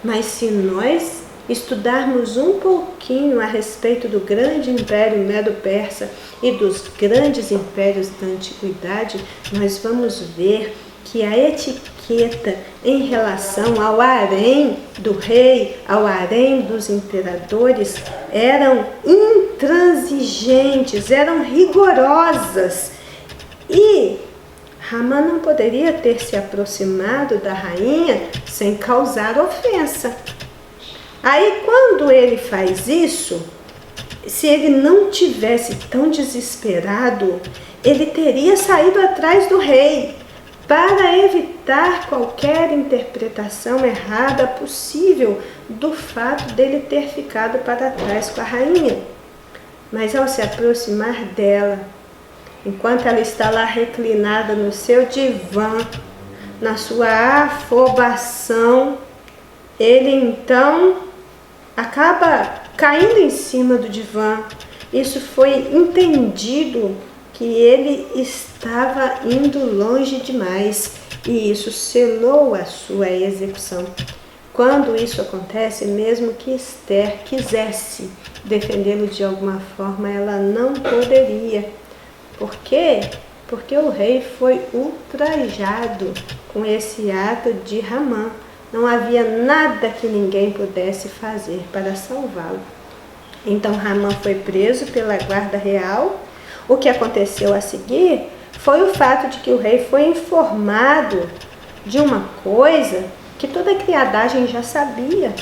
Mas se nós estudarmos um pouquinho a respeito do grande império Medo-Persa e dos grandes impérios da antiguidade, nós vamos ver que a etiqueta em relação ao harém do rei, ao harém dos imperadores, eram intransigentes, eram rigorosas. E Ramã não poderia ter se aproximado da rainha sem causar ofensa. Aí quando ele faz isso, se ele não tivesse tão desesperado, ele teria saído atrás do rei para evitar qualquer interpretação errada possível do fato dele ter ficado para trás com a rainha. Mas ao se aproximar dela, enquanto ela está lá reclinada no seu divã, na sua afobação, ele então acaba caindo em cima do divã. Isso foi entendido que ele estava indo longe demais e isso selou a sua execução. Quando isso acontece, mesmo que Esther quisesse defendê-lo de alguma forma, ela não poderia. Por quê? Porque o rei foi ultrajado com esse ato de Ramã. Não havia nada que ninguém pudesse fazer para salvá-lo. Então Ramã foi preso pela guarda real. O que aconteceu a seguir foi o fato de que o rei foi informado de uma coisa que toda a criadagem já sabia.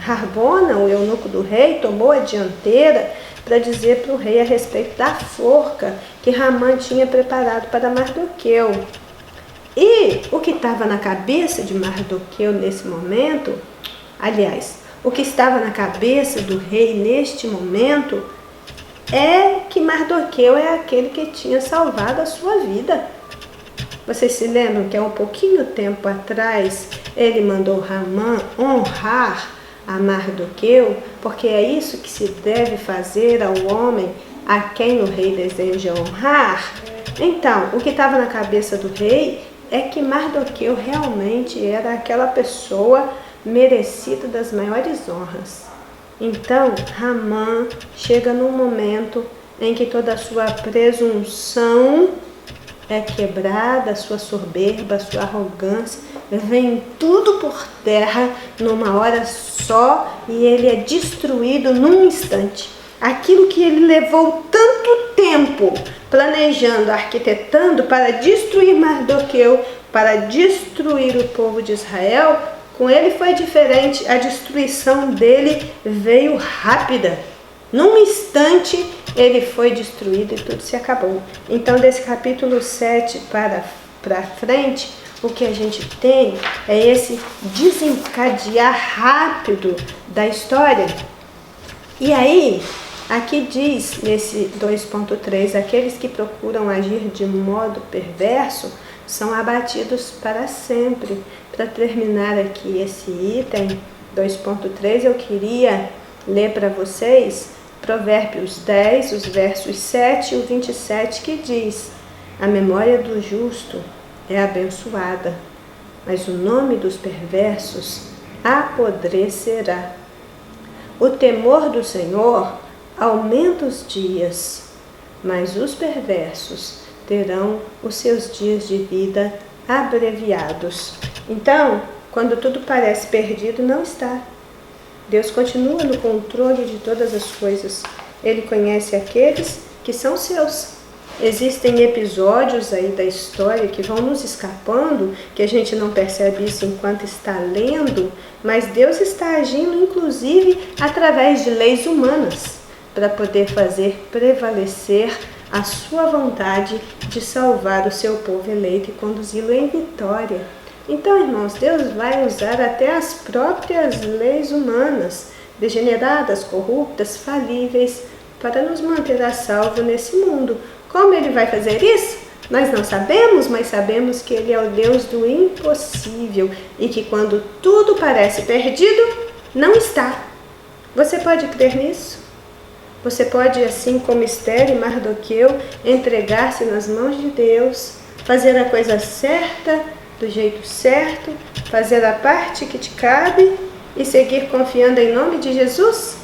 Harbona, o eunuco do rei, tomou a dianteira para dizer para o rei a respeito da forca que Ramã tinha preparado para Mardoqueu. E o que estava na cabeça de Mardoqueu nesse momento, aliás, o que estava na cabeça do rei neste momento é que Mardoqueu é aquele que tinha salvado a sua vida. Vocês se lembram que há um pouquinho tempo atrás ele mandou Ramã honrar a Mardoqueu, porque é isso que se deve fazer ao homem a quem o rei deseja honrar? Então, o que estava na cabeça do rei é que Mardoqueu realmente era aquela pessoa merecida das maiores honras. Então, Ramã chega num momento em que toda a sua presunção é quebrada, a sua soberba, a sua arrogância, vem tudo por terra numa hora só e ele é destruído num instante. Aquilo que ele levou tanto tempo planejando, arquitetando para destruir Mardoqueu, para destruir o povo de Israel, com ele foi diferente. A destruição dele veio rápida. Num instante ele foi destruído e tudo se acabou. Então desse capítulo 7 para frente, o que a gente tem é esse desencadear rápido da história. E aí, aqui diz nesse 2.3, aqueles que procuram agir de modo perverso são abatidos para sempre. Para terminar aqui esse item 2.3, eu queria ler para vocês Provérbios 10, os versos 7 e o 27, que diz: a memória do justo é abençoada, mas o nome dos perversos apodrecerá. O temor do Senhor aumenta os dias, mas os perversos terão os seus dias de vida abreviados. Então, quando tudo parece perdido, não está. Deus continua no controle de todas as coisas. Ele conhece aqueles que são seus. Existem episódios aí da história que vão nos escapando, que a gente não percebe isso enquanto está lendo, mas Deus está agindo inclusive através de leis humanas para poder fazer prevalecer a sua vontade de salvar o seu povo eleito e conduzi-lo em vitória. Então, irmãos, Deus vai usar até as próprias leis humanas, degeneradas, corruptas, falíveis, para nos manter a salvo nesse mundo. Como Ele vai fazer isso? Nós não sabemos, mas sabemos que Ele é o Deus do impossível e que quando tudo parece perdido, não está. Você pode crer nisso? Você pode, assim como Esther e Mardoqueu, entregar-se nas mãos de Deus, fazer a coisa certa, do jeito certo, fazer a parte que te cabe e seguir confiando em nome de Jesus?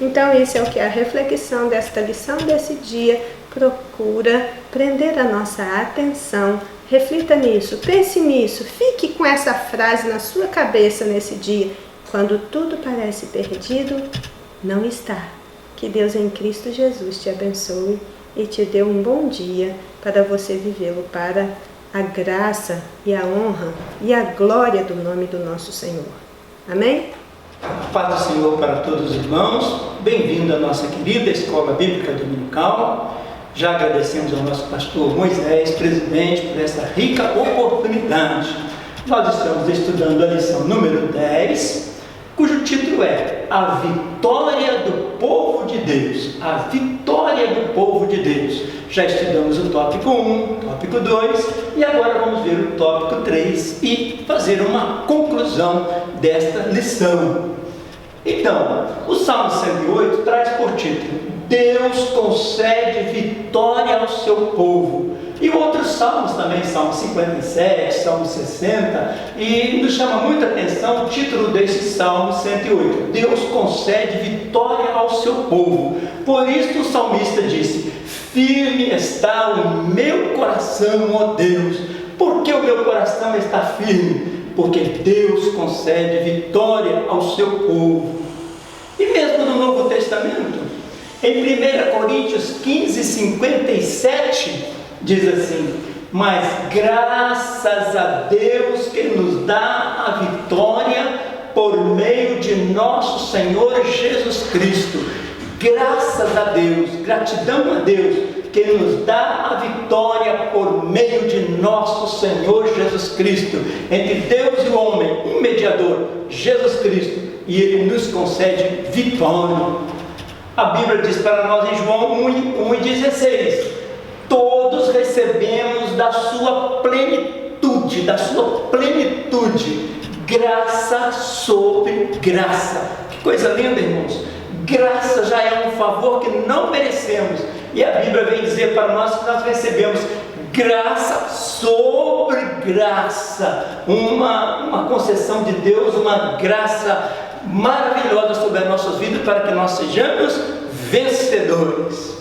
Então isso é o que a reflexão desta lição desse dia procura prender a nossa atenção. Reflita nisso, pense nisso, fique com essa frase na sua cabeça nesse dia. Quando tudo parece perdido, não está. Que Deus em Cristo Jesus te abençoe e te dê um bom dia para você vivê-lo para a graça e a honra e a glória do nome do nosso Senhor. Amém? Paz do Senhor para todos os irmãos. Bem-vindo à nossa querida Escola Bíblica Dominical. Já agradecemos ao nosso pastor Moisés, presidente, por essa rica oportunidade. Nós estamos estudando a lição número 10, cujo título é A Vitória do Povo de Deus. A Vitória do Povo de Deus. Já estudamos o tópico 1, tópico 2 e agora vamos ver o tópico 3 e fazer uma conclusão desta lição. Então, o Salmo 108 traz por título: Deus concede vitória ao seu povo. E outros salmos também, Salmo 57, Salmo 60, e nos chama muita atenção o título desse Salmo 108: Deus concede vitória ao seu povo. Por isso o salmista disse: firme está o meu coração, ó Deus. Por que o meu coração está firme? Porque Deus concede vitória ao seu povo. E mesmo no Novo Testamento, em 1 Coríntios 15, 57, diz assim: mas graças a Deus que nos dá a vitória por meio de nosso Senhor Jesus Cristo. Graças a Deus, gratidão a Deus que nos dá a vitória por meio de nosso Senhor Jesus Cristo. Entre Deus e o homem, um mediador, Jesus Cristo, e Ele nos concede vitória. A Bíblia diz para nós em João 1,16: todos recebemos da sua plenitude, graça sobre graça. Que coisa linda, irmãos! Graça já é um favor que não merecemos, e a Bíblia vem dizer para nós que nós recebemos graça sobre graça, uma concessão de Deus, uma graça maravilhosa sobre as nossas vidas, para que nós sejamos vencedores.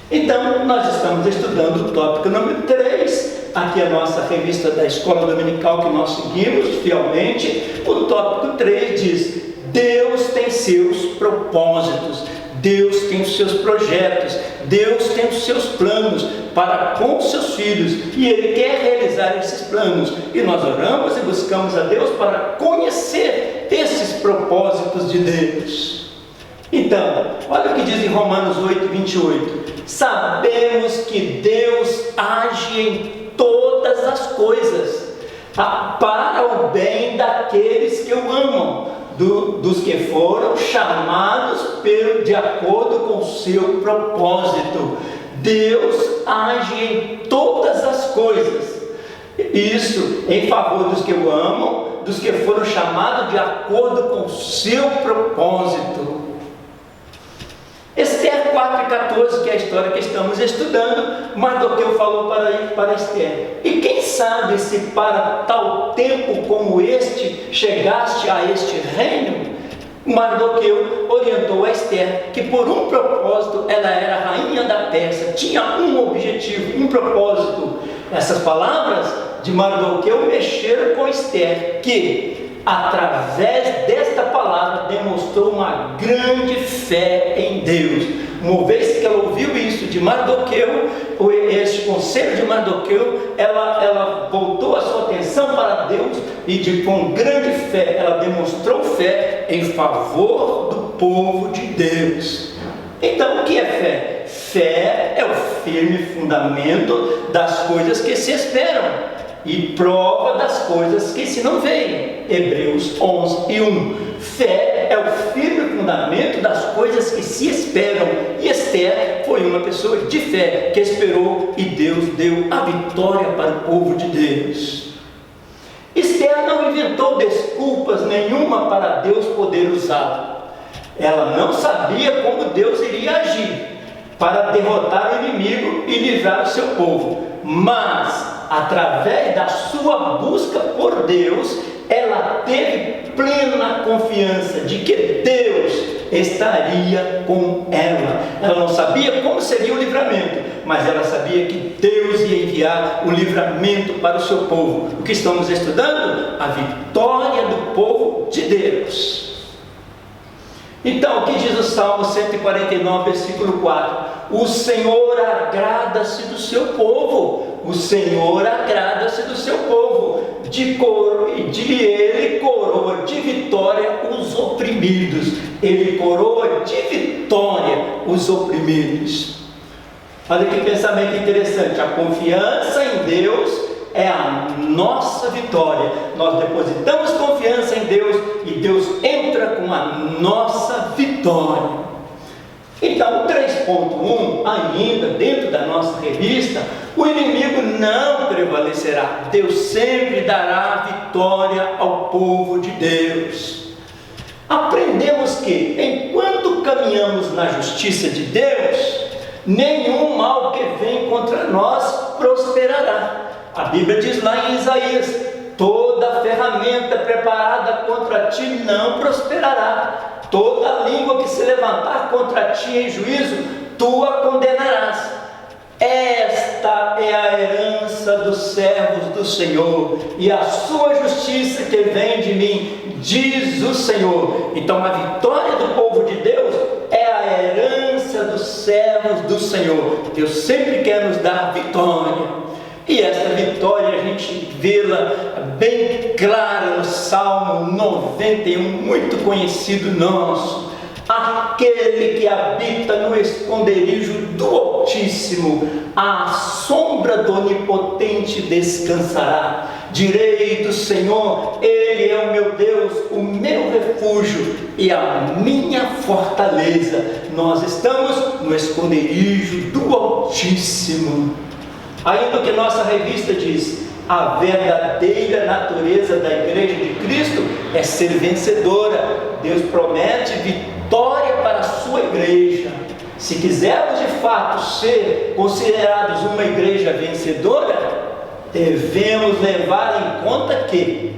Então, nós estamos estudando o tópico número 3, aqui a nossa revista da Escola Dominical que nós seguimos fielmente. O tópico 3 diz: Deus tem seus propósitos, Deus tem os seus projetos, Deus tem os seus planos para com os seus filhos, e Ele quer realizar esses planos, e nós oramos e buscamos a Deus para conhecer esses propósitos de Deus. Então, olha o que diz em Romanos 8, 28: sabemos que Deus age em todas as coisas para o bem daqueles que o amam, dos que foram chamados de acordo com o seu propósito. Deus age em todas as coisas, isso em favor dos que o amam, dos que foram chamados de acordo com o seu propósito. Esther 4,14, que é a história que estamos estudando, Mardoqueu falou para Esther: e quem sabe se para tal tempo como este chegaste a este reino? Mardoqueu orientou a Esther que por um propósito ela era rainha da Pérsia, tinha um objetivo, um propósito. Essas palavras de Mardoqueu mexeram com Esther, que através desta palavra demonstrou uma grande fé em Deus. Uma vez que ela ouviu isso de Mardoqueu, esse conselho de Mardoqueu, ela voltou a sua atenção para Deus e com grande fé, ela demonstrou fé em favor do povo de Deus. Então, o que é fé? Fé é o firme fundamento das coisas que se esperam e prova das coisas que se não veem. Hebreus 11:1. Fé é o firme fundamento das coisas que se esperam. E Esther foi uma pessoa de fé que esperou, e Deus deu a vitória para o povo de Deus. Esther não inventou desculpas nenhuma para Deus poder usá-la. Ela não sabia como Deus iria agir para derrotar o inimigo e livrar o seu povo, mas através da sua busca por Deus, ela teve plena confiança de que Deus estaria com ela. Ela não sabia como seria o livramento, mas ela sabia que Deus ia enviar o livramento para o seu povo. O que estamos estudando? A vitória do povo de Deus. Então, o que diz o Salmo 149, versículo 4? O Senhor agrada-se do seu povo. O Senhor agrada-se do seu povo. Ele coroa de vitória os oprimidos. Ele coroa de vitória os oprimidos. Olha que pensamento interessante. A confiança em Deus é a nossa vitória. Nós depositamos confiança em Deus e Deus entra com a nossa vitória. Então, 3.1, ainda dentro da nossa revista, o inimigo não prevalecerá. Deus sempre dará vitória ao povo de Deus. Aprendemos que, enquanto caminhamos na justiça de Deus, nenhum mal que vem contra nós prosperará. A Bíblia diz lá em Isaías: toda ferramenta preparada contra ti não prosperará. Toda língua que se levantar contra ti em juízo, tu a condenarás. Esta é a herança dos servos do Senhor, e a sua justiça que vem de mim, diz o Senhor. Então a vitória do povo de Deus é a herança dos servos do Senhor. Deus sempre quer nos dar vitória. E essa vitória a gente vê-la bem clara no Salmo 91, muito conhecido nosso. Aquele que habita no esconderijo do Altíssimo, à sombra do Onipotente descansará. Direi do Senhor, Ele é o meu Deus, o meu refúgio e a minha fortaleza. Nós estamos no esconderijo do Altíssimo. Ainda que nossa revista diz: a verdadeira natureza da Igreja de Cristo é ser vencedora. Deus promete vitória para a sua igreja. Se quisermos de fato ser considerados uma igreja vencedora, devemos levar em conta que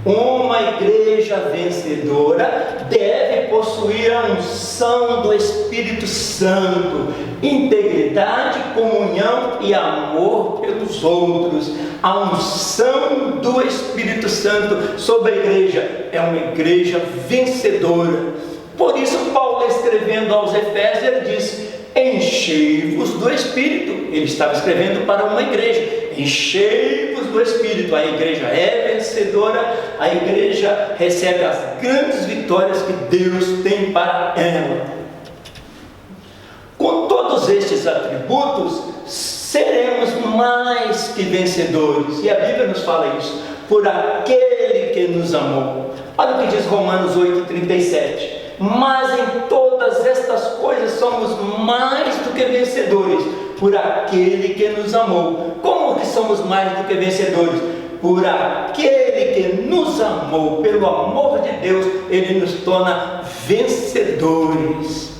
uma igreja vencedora deve possuir a unção do Espírito Santo, integridade, comunhão e amor pelos outros. A unção do Espírito Santo sobre a igreja é uma igreja vencedora. Por isso Paulo, escrevendo aos Efésios, ele disse: enchei-vos do Espírito. Ele estava escrevendo para uma igreja. Enchei-vos do Espírito. A igreja é vencedora, a igreja recebe as grandes vitórias que Deus tem para ela. Com todos estes atributos, seremos mais que vencedores. E a Bíblia nos fala isso: por aquele que nos amou. Olha o que diz Romanos 8,37. Mas em todas estas coisas somos mais do que vencedores, por aquele que nos amou. Como que somos mais do que vencedores? Por aquele que nos amou, pelo amor de Deus, Ele nos torna vencedores.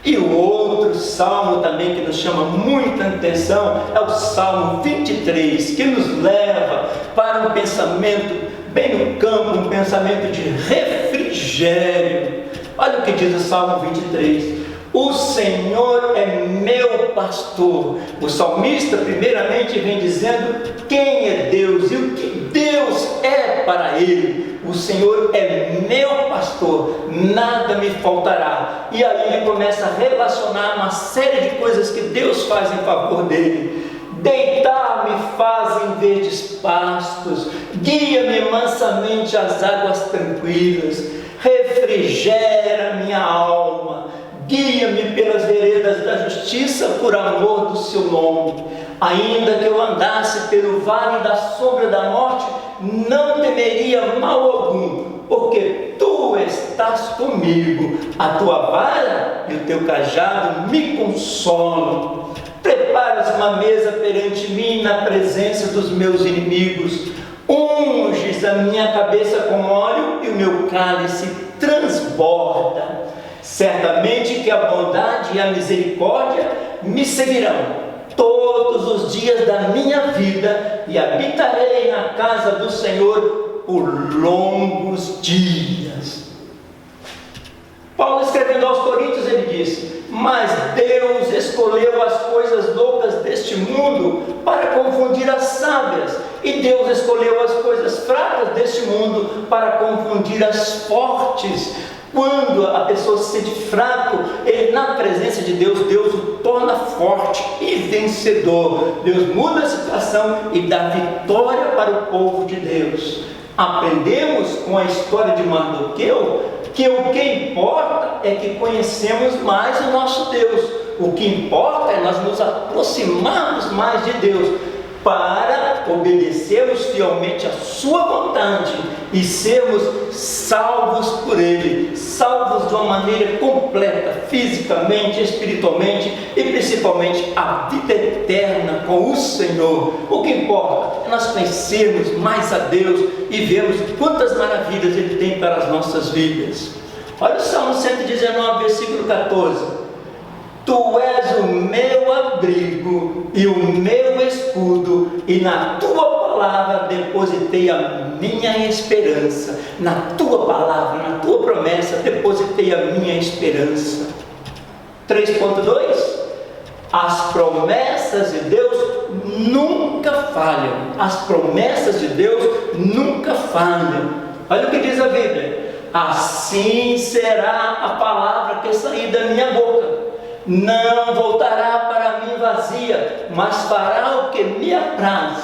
E o outro salmo também que nos chama muita atenção é o Salmo 23, que nos leva para um pensamento bem no campo, um pensamento de refrigério. Olha o que diz o Salmo 23. O Senhor é meu pastor. O salmista primeiramente vem dizendo quem é Deus e o que Deus é para ele. O Senhor é meu pastor, nada me faltará. E aí ele começa a relacionar uma série de coisas que Deus faz em favor dele. Deitar-me faz em verdes pastos, guia-me mansamente às águas tranquilas, refrigera minha alma, guia-me pelas veredas da justiça por amor do seu nome. Ainda que eu andasse pelo vale da sombra da morte, não temeria mal algum, porque tu estás comigo, a tua vara e o teu cajado me consolam. Preparas uma mesa perante mim na presença dos meus inimigos, unges a minha cabeça com óleo e o meu cálice transborda. Certamente que a bondade e a misericórdia me seguirão todos os dias da minha vida, e habitarei na casa do Senhor por longos dias. Paulo, escrevendo aos Coríntios, ele disse: mas Deus escolheu as coisas loucas deste mundo para confundir as sábias, e Deus escolheu as coisas fracas deste mundo para confundir as fortes. Quando a pessoa se sente fraco, ele, na presença de Deus, Deus o torna forte e vencedor. Deus muda a situação e dá vitória para o povo de Deus. Aprendemos com a história de Mardoqueu que o que importa é que conhecemos mais o nosso Deus. O que importa é nós nos aproximarmos mais de Deus, para obedecermos fielmente a sua vontade e sermos salvos por Ele, salvos de uma maneira completa, fisicamente, espiritualmente e principalmente a vida eterna com o Senhor. O que importa é nós conhecermos mais a Deus e vermos quantas maravilhas Ele tem para as nossas vidas. Olha o Salmo 119, versículo 14. Tu és o meu abrigo e o meu escudo, e na tua palavra depositei a minha esperança. Na tua palavra, na tua promessa, depositei a minha esperança. 3.2. As promessas de Deus nunca falham. As promessas de Deus nunca falham. Olha o que diz a Bíblia: assim será a palavra que sair da minha boca. Não voltará para mim vazia, mas fará o que me apraz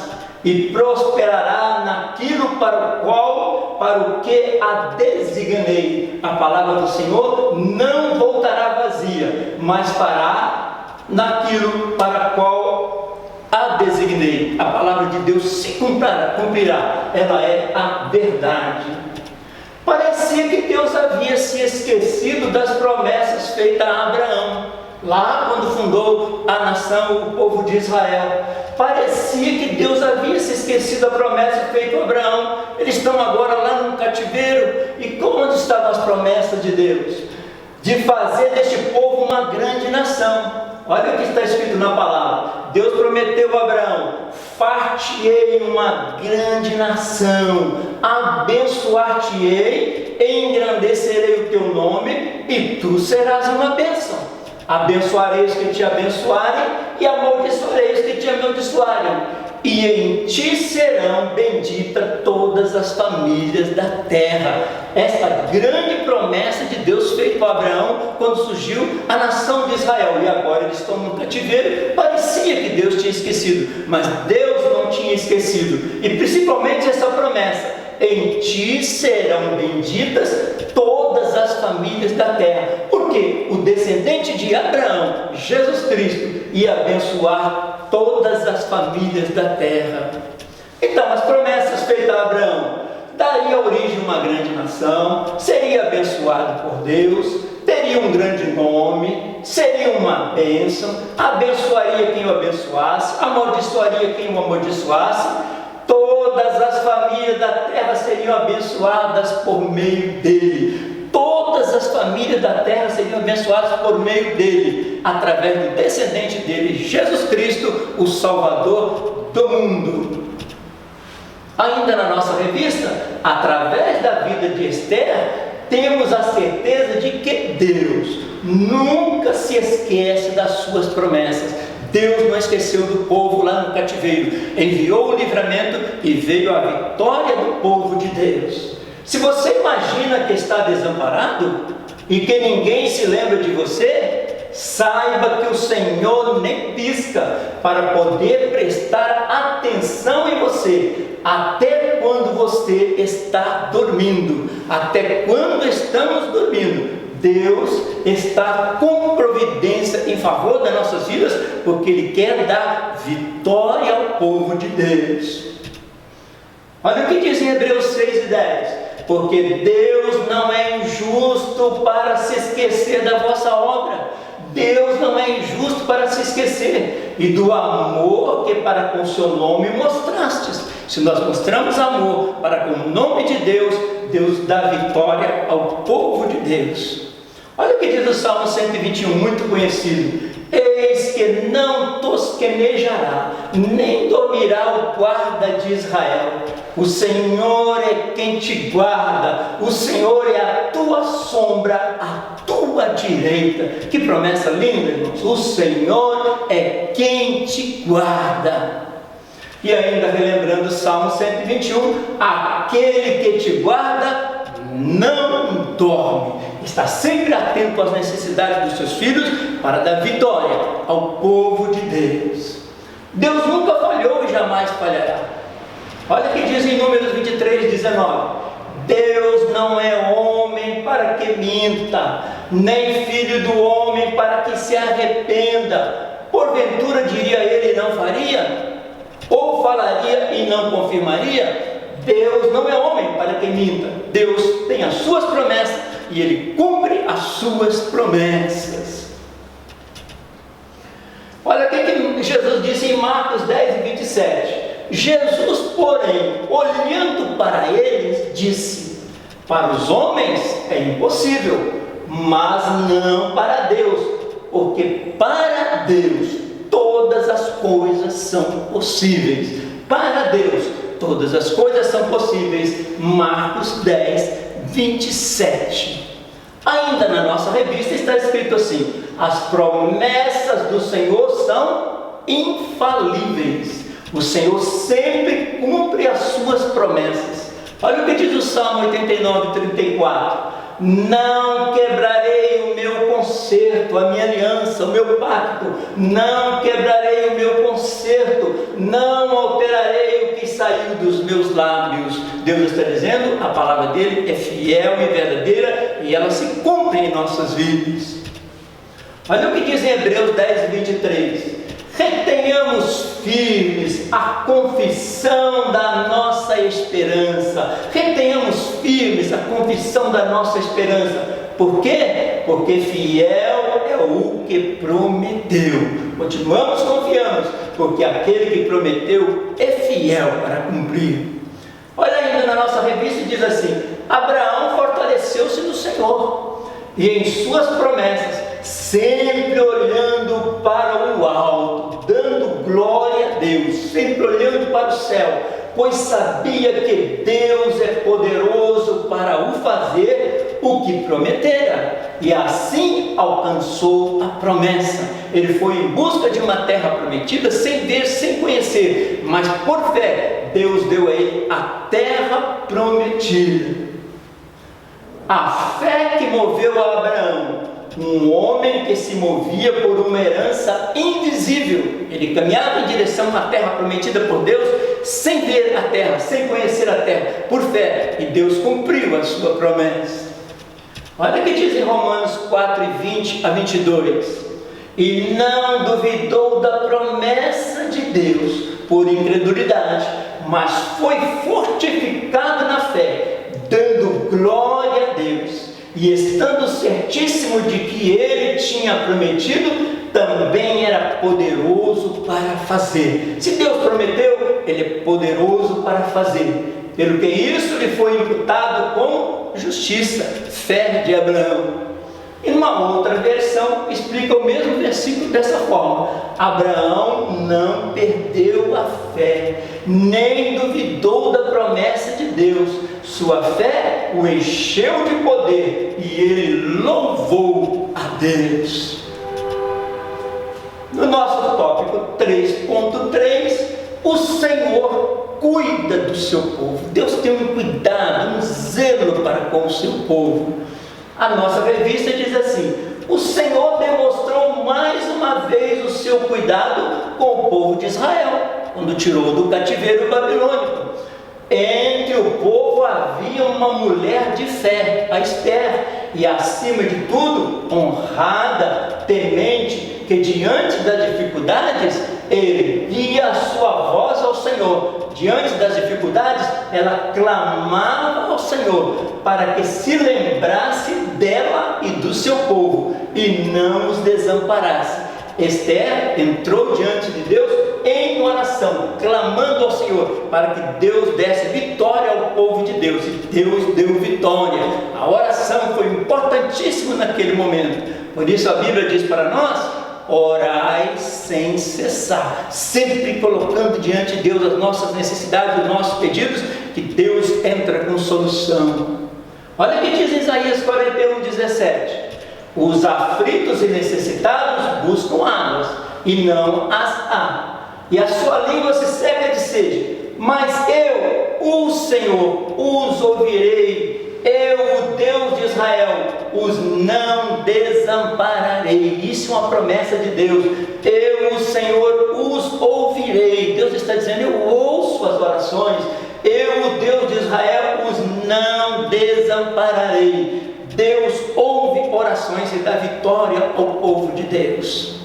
e prosperará naquilo para o que a designei. A palavra do Senhor não voltará vazia, mas fará naquilo para o qual a designei. A palavra de Deus se cumprirá, ela é a verdade. Parecia que Deus havia se esquecido das promessas feitas a Abraão, lá quando fundou a nação, o povo de Israel. Parecia que Deus havia se esquecido da promessa feita a Abraão. Eles estão agora lá no cativeiro. E onde estavam as promessas de Deus? De fazer deste povo uma grande nação. Olha o que está escrito na palavra. Deus prometeu a Abraão: far-te-ei uma grande nação, abençoar-te-ei, engrandecerei o teu nome, e tu serás uma bênção. Abençoarei os que te abençoarem, e amaldiçoarei os que te amaldiçoarem. E em ti serão benditas todas as famílias da terra. Esta grande promessa de Deus feita a Abraão quando surgiu a nação de Israel. E agora eles estão no cativeiro. Parecia que Deus tinha esquecido, mas Deus não tinha esquecido. E principalmente essa promessa: em ti serão benditas todas as famílias da terra. Porque o descendente de Abraão, Jesus Cristo, ia abençoar todas as famílias da terra. Então, as promessas feitas a Abraão: daria origem a uma grande nação, seria abençoado por Deus, teria um grande nome, seria uma bênção, abençoaria quem o abençoasse, amaldiçoaria quem o amaldiçoasse. Todas as famílias da terra seriam abençoadas por meio dele. Todas as famílias da terra seriam abençoadas por meio dele, através do descendente dele, Jesus Cristo, o Salvador do mundo. Ainda na nossa revista, através da vida de Esther, temos a certeza de que Deus nunca se esquece das suas promessas. Deus não esqueceu do povo lá no cativeiro, enviou o livramento e veio a vitória do povo de Deus. Se você imagina que está desamparado e que ninguém se lembra de você, saiba que o Senhor nem pisca para poder prestar atenção em você, até quando você está dormindo, até quando estamos dormindo. Deus está com providência em favor das nossas vidas, porque Ele quer dar vitória ao povo de Deus. Olha o que diz em Hebreus 6:10. Porque Deus não é injusto para se esquecer da vossa obra. Deus não é injusto para se esquecer e do amor que para com o seu nome mostrastes. Se nós mostramos amor para com o nome de Deus, Deus dá vitória ao povo de Deus. Olha o que diz o Salmo 121, muito conhecido: eis que não tosquenejará, nem dormirá o guarda de Israel. O Senhor é quem te guarda, o Senhor é a tua sombra, à tua direita. Que promessa linda, irmãos! O Senhor é quem te guarda. E ainda relembrando o Salmo 121, aquele que te guarda não dorme, está sempre atento às necessidades dos seus filhos para dar vitória ao povo de Deus. Deus nunca falhou e jamais falhará. Olha o que diz em Números 23, 19: Deus não é homem para que minta, nem filho do homem para que se arrependa. Porventura diria ele e não faria? Ou falaria e não confirmaria? Deus não é homem para que minta. Deus tem as suas promessas e Ele cumpre as suas promessas. Olha o que Jesus disse em Marcos 10 e 27. Jesus, porém, olhando para eles, disse: para os homens é impossível, mas não para Deus, porque para Deus todas as coisas são possíveis. Para Deus todas as coisas são possíveis. Marcos 10, 27. Ainda na nossa revista está escrito assim: as promessas do Senhor são infalíveis. O Senhor sempre cumpre as suas promessas. Olha o que diz o Salmo 89, 34. Não quebrarei o meu concerto, a minha aliança, o meu pacto. Não quebrarei o meu concerto, não alterarei o que saiu dos meus lábios. Deus está dizendo, a palavra dele é fiel e verdadeira e ela se cumpre em nossas vidas. Olha o que diz em Hebreus 10, 23. Retenhamos firmes a confissão da nossa esperança. Retenhamos firmes a confissão da nossa esperança. Por quê? Porque fiel é o que prometeu. Continuamos confiando, porque aquele que prometeu é fiel para cumprir. Olha ainda na nossa revista diz assim: Abraão fortaleceu-se no Senhor e em suas promessas, sempre olhando para o alto, dando glória a Deus, sempre olhando para o céu, pois sabia que Deus é poderoso para o fazer o que prometera, e assim alcançou a promessa. Ele foi em busca de uma terra prometida, sem ver, sem conhecer, mas por fé, Deus deu a ele a terra prometida. A fé que moveu a Abraão, um homem que se movia por uma herança invisível. Ele caminhava em direção à terra prometida por Deus, sem ver a terra, sem conhecer a terra, por fé, e Deus cumpriu a sua promessa. Olha o que diz em Romanos 4, 20 a 22. E não duvidou da promessa de Deus por incredulidade, mas foi fortificado na fé, dando glória a Deus, e estando certíssimo de que ele tinha prometido, também era poderoso para fazer. Se Deus prometeu, ele é poderoso para fazer. Pelo que isso lhe foi imputado como justiça, fé de Abraão. E numa outra versão explica o mesmo versículo dessa forma: Abraão não perdeu a fé, nem duvidou da promessa de Deus. Sua fé o encheu de poder e ele louvou a Deus. No nosso tópico 3.3, o Senhor cuida do seu povo. Deus tem um cuidado, um zelo para com o seu povo. A nossa revista diz assim: o Senhor demonstrou mais uma vez o seu cuidado com o povo de Israel, quando tirou do cativeiro babilônico. Entre o povo havia uma mulher de fé, a Esther, e acima de tudo, honrada, temente, que diante das dificuldades, erguia a sua voz ao Senhor. Diante das dificuldades, ela clamava ao Senhor, para que se lembrasse dela e do seu povo, e não os desamparasse. Esther entrou diante de Deus em oração, clamando ao Senhor, para que Deus desse vitória ao povo de Deus, e Deus deu vitória. A oração foi importantíssima naquele momento. Por isso a Bíblia diz para nós: orai sem cessar, sempre colocando diante de Deus as nossas necessidades, os nossos pedidos, que Deus entra com solução. Olha o que diz Isaías 41, 17: os aflitos e necessitados buscam águas, e não as há, e a sua língua se seca de sede, mas eu, o Senhor, os ouvirei. Eu, o Deus de Israel, os não desampararei. Isso é uma promessa de Deus. Eu, o Senhor, os ouvirei. Deus está dizendo, eu ouço as orações. Eu, o Deus de Israel, os não desampararei. Deus ouve orações e dá vitória ao povo de Deus.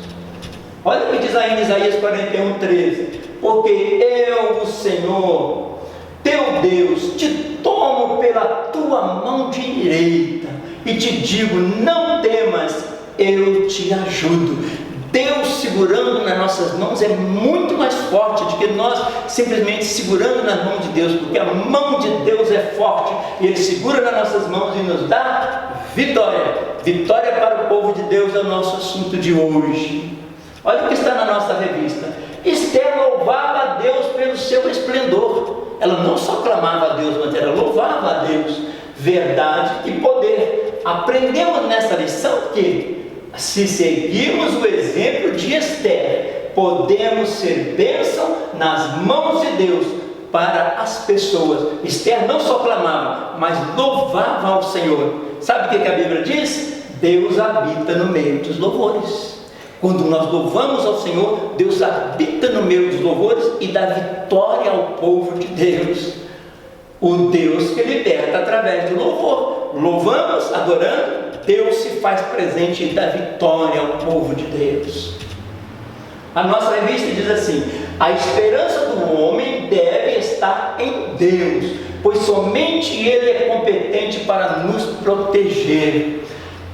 Olha o que diz aí em Isaías 41:13. Porque eu, o Senhor, teu Deus, te tomo pela tua mão direita e te digo, não temas, eu te ajudo. Deus segurando nas nossas mãos é muito mais forte do que nós simplesmente segurando nas mãos de Deus, porque a mão de Deus é forte e Ele segura nas nossas mãos e nos dá vitória. Vitória para o povo de Deus é o nosso assunto de hoje. Olha o que está na nossa revista. Esther louvava a Deus pelo seu esplendor. Ela não só clamava a Deus, mas ela louvava a Deus. Verdade e poder. Aprendemos nessa lição que, se seguirmos o exemplo de Esther, podemos ser bênção nas mãos de Deus para as pessoas. Esther não só clamava, mas louvava ao Senhor. Sabe o que a Bíblia diz? Deus habita no meio dos louvores. Quando nós louvamos ao Senhor, Deus habita no meio dos louvores e dá vitória ao povo de Deus. O Deus que liberta através do louvor. Louvamos, adorando, Deus se faz presente e dá vitória ao povo de Deus. A nossa revista diz assim: a esperança do homem deve estar em Deus, pois somente Ele é competente para nos proteger.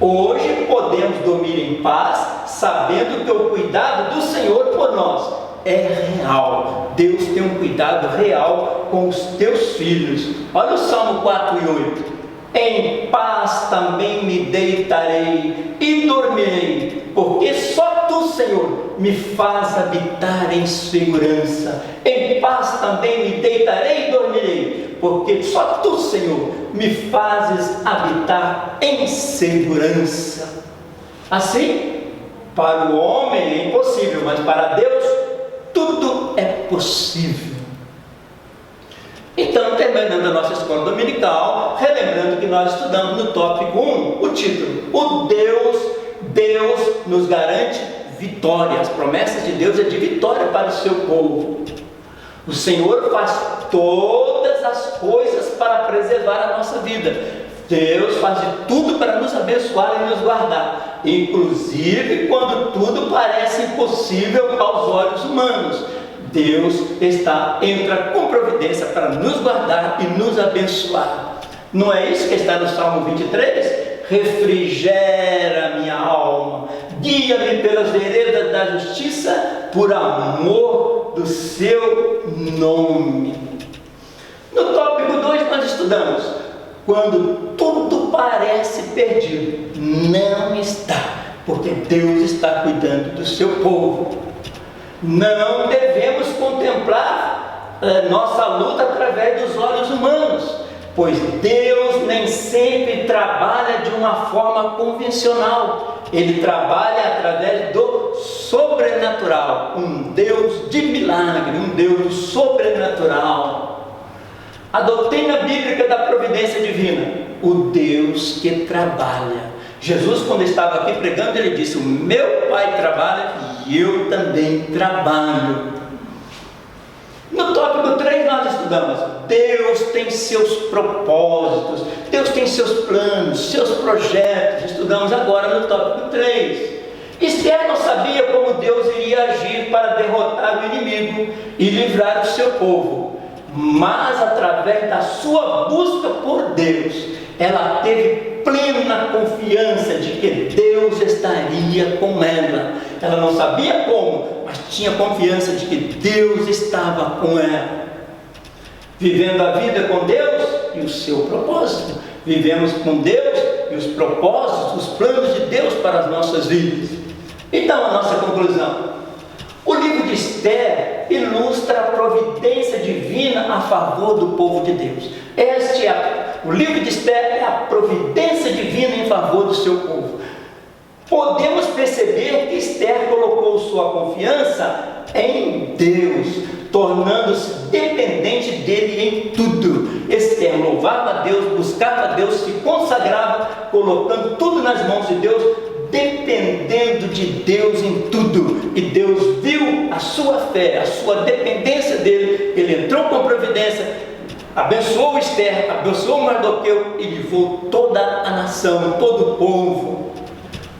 Hoje podemos dormir em paz, sabendo que o cuidado do Senhor por nós é real. Deus tem um cuidado real com os teus filhos. Olha o Salmo 4:8. Em paz também me deitarei e dormirei, porque só Tu, Senhor, me faz habitar em segurança. Em paz também me deitarei e dormirei, porque só Tu, Senhor, me fazes habitar em segurança. Assim, para o homem é impossível, mas para Deus tudo é possível. Então, terminando a nossa escola dominical, relembrando que nós estudamos no tópico 1, o título: o Deus nos garante vitória. As promessas de Deus é de vitória para o seu povo. O Senhor faz todas as coisas para preservar a nossa vida. Deus faz de tudo para nos abençoar e nos guardar, inclusive quando tudo parece impossível aos olhos humanos. Deus entra com providência para nos guardar e nos abençoar. Não é isso que está no Salmo 23? Refrigera minha alma, guia-me pelas veredas da justiça, por amor do seu nome. No tópico 2 nós estudamos: quando tudo parece perdido, não está, porque Deus está cuidando do seu povo. Não devemos contemplar nossa luta através dos olhos humanos, pois Deus nem sempre trabalha de uma forma convencional. Ele trabalha através do sobrenatural, um Deus de milagre, um Deus sobrenatural. A doutrina bíblica da providência divina, o Deus que trabalha. Jesus, quando estava aqui pregando, ele disse: o meu Pai trabalha e eu também trabalho. No tópico 3 nós estudamos: Deus tem seus propósitos, Deus tem seus planos, seus projetos. Estudamos agora no tópico 3. Esther não sabia como Deus iria agir para derrotar o inimigo e livrar o seu povo, mas através da sua busca por Deus, ela teve plena confiança de que Deus estaria com ela. Ela não sabia como, mas tinha confiança de que Deus estava com ela. Vivendo a vida com Deus e o seu propósito. Vivemos com Deus e os propósitos, os planos de Deus para as nossas vidas. Então, a nossa conclusão: o livro de Esther ilustra a providência divina a favor do povo de Deus. O livro de Esther é a providência divina em favor do seu povo. Podemos perceber que Esther colocou sua confiança em Deus. tornando-se dependente dele em tudo. Esther louvava a Deus, buscava a Deus, se consagrava, colocando tudo nas mãos de Deus, dependendo de Deus em tudo. E Deus viu a sua fé, a sua dependência dele. Ele entrou com providência, abençoou Esther, abençoou Mardoqueu e livrou toda a nação, todo o povo.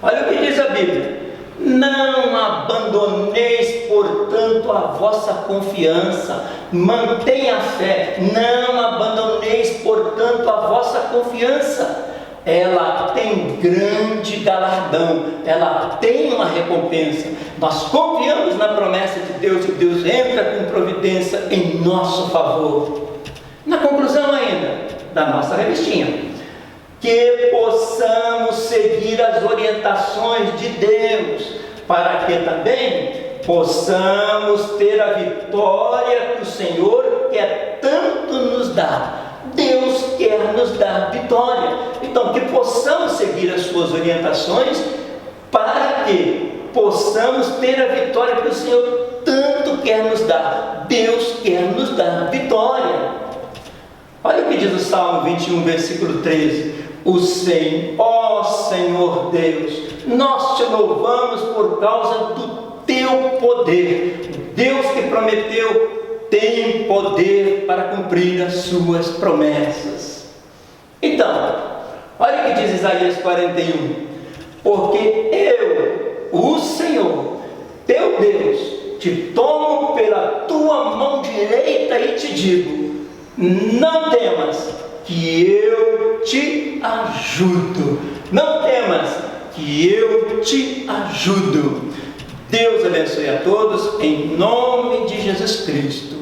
Olha o que diz a Bíblia: não abandoneis, portanto, a vossa confiança, mantenha a fé, não abandoneis, portanto, a vossa confiança. Ela tem grande galardão, ela tem uma recompensa. Nós confiamos na promessa de Deus e Deus entra com providência em nosso favor. Na conclusão ainda da nossa revistinha, que possamos seguir as orientações de Deus, para que também possamos ter a vitória que o Senhor quer tanto nos dar. Deus quer nos dar vitória. Então, que possamos seguir as suas orientações para que possamos ter a vitória que o Senhor tanto quer nos dar. Deus quer nos dar vitória. Olha o que diz o Salmo 21, versículo 13. Ó Senhor Deus, nós te louvamos por causa do teu poder. Deus que prometeu tem poder para cumprir as suas promessas. Então, olha o que diz Isaías 41. Porque eu, o Senhor, teu Deus, te tomo pela tua mão direita e te digo: não temas, que eu te ajudo. Não temas, que eu te ajudo. Deus abençoe a todos, em nome de Jesus Cristo.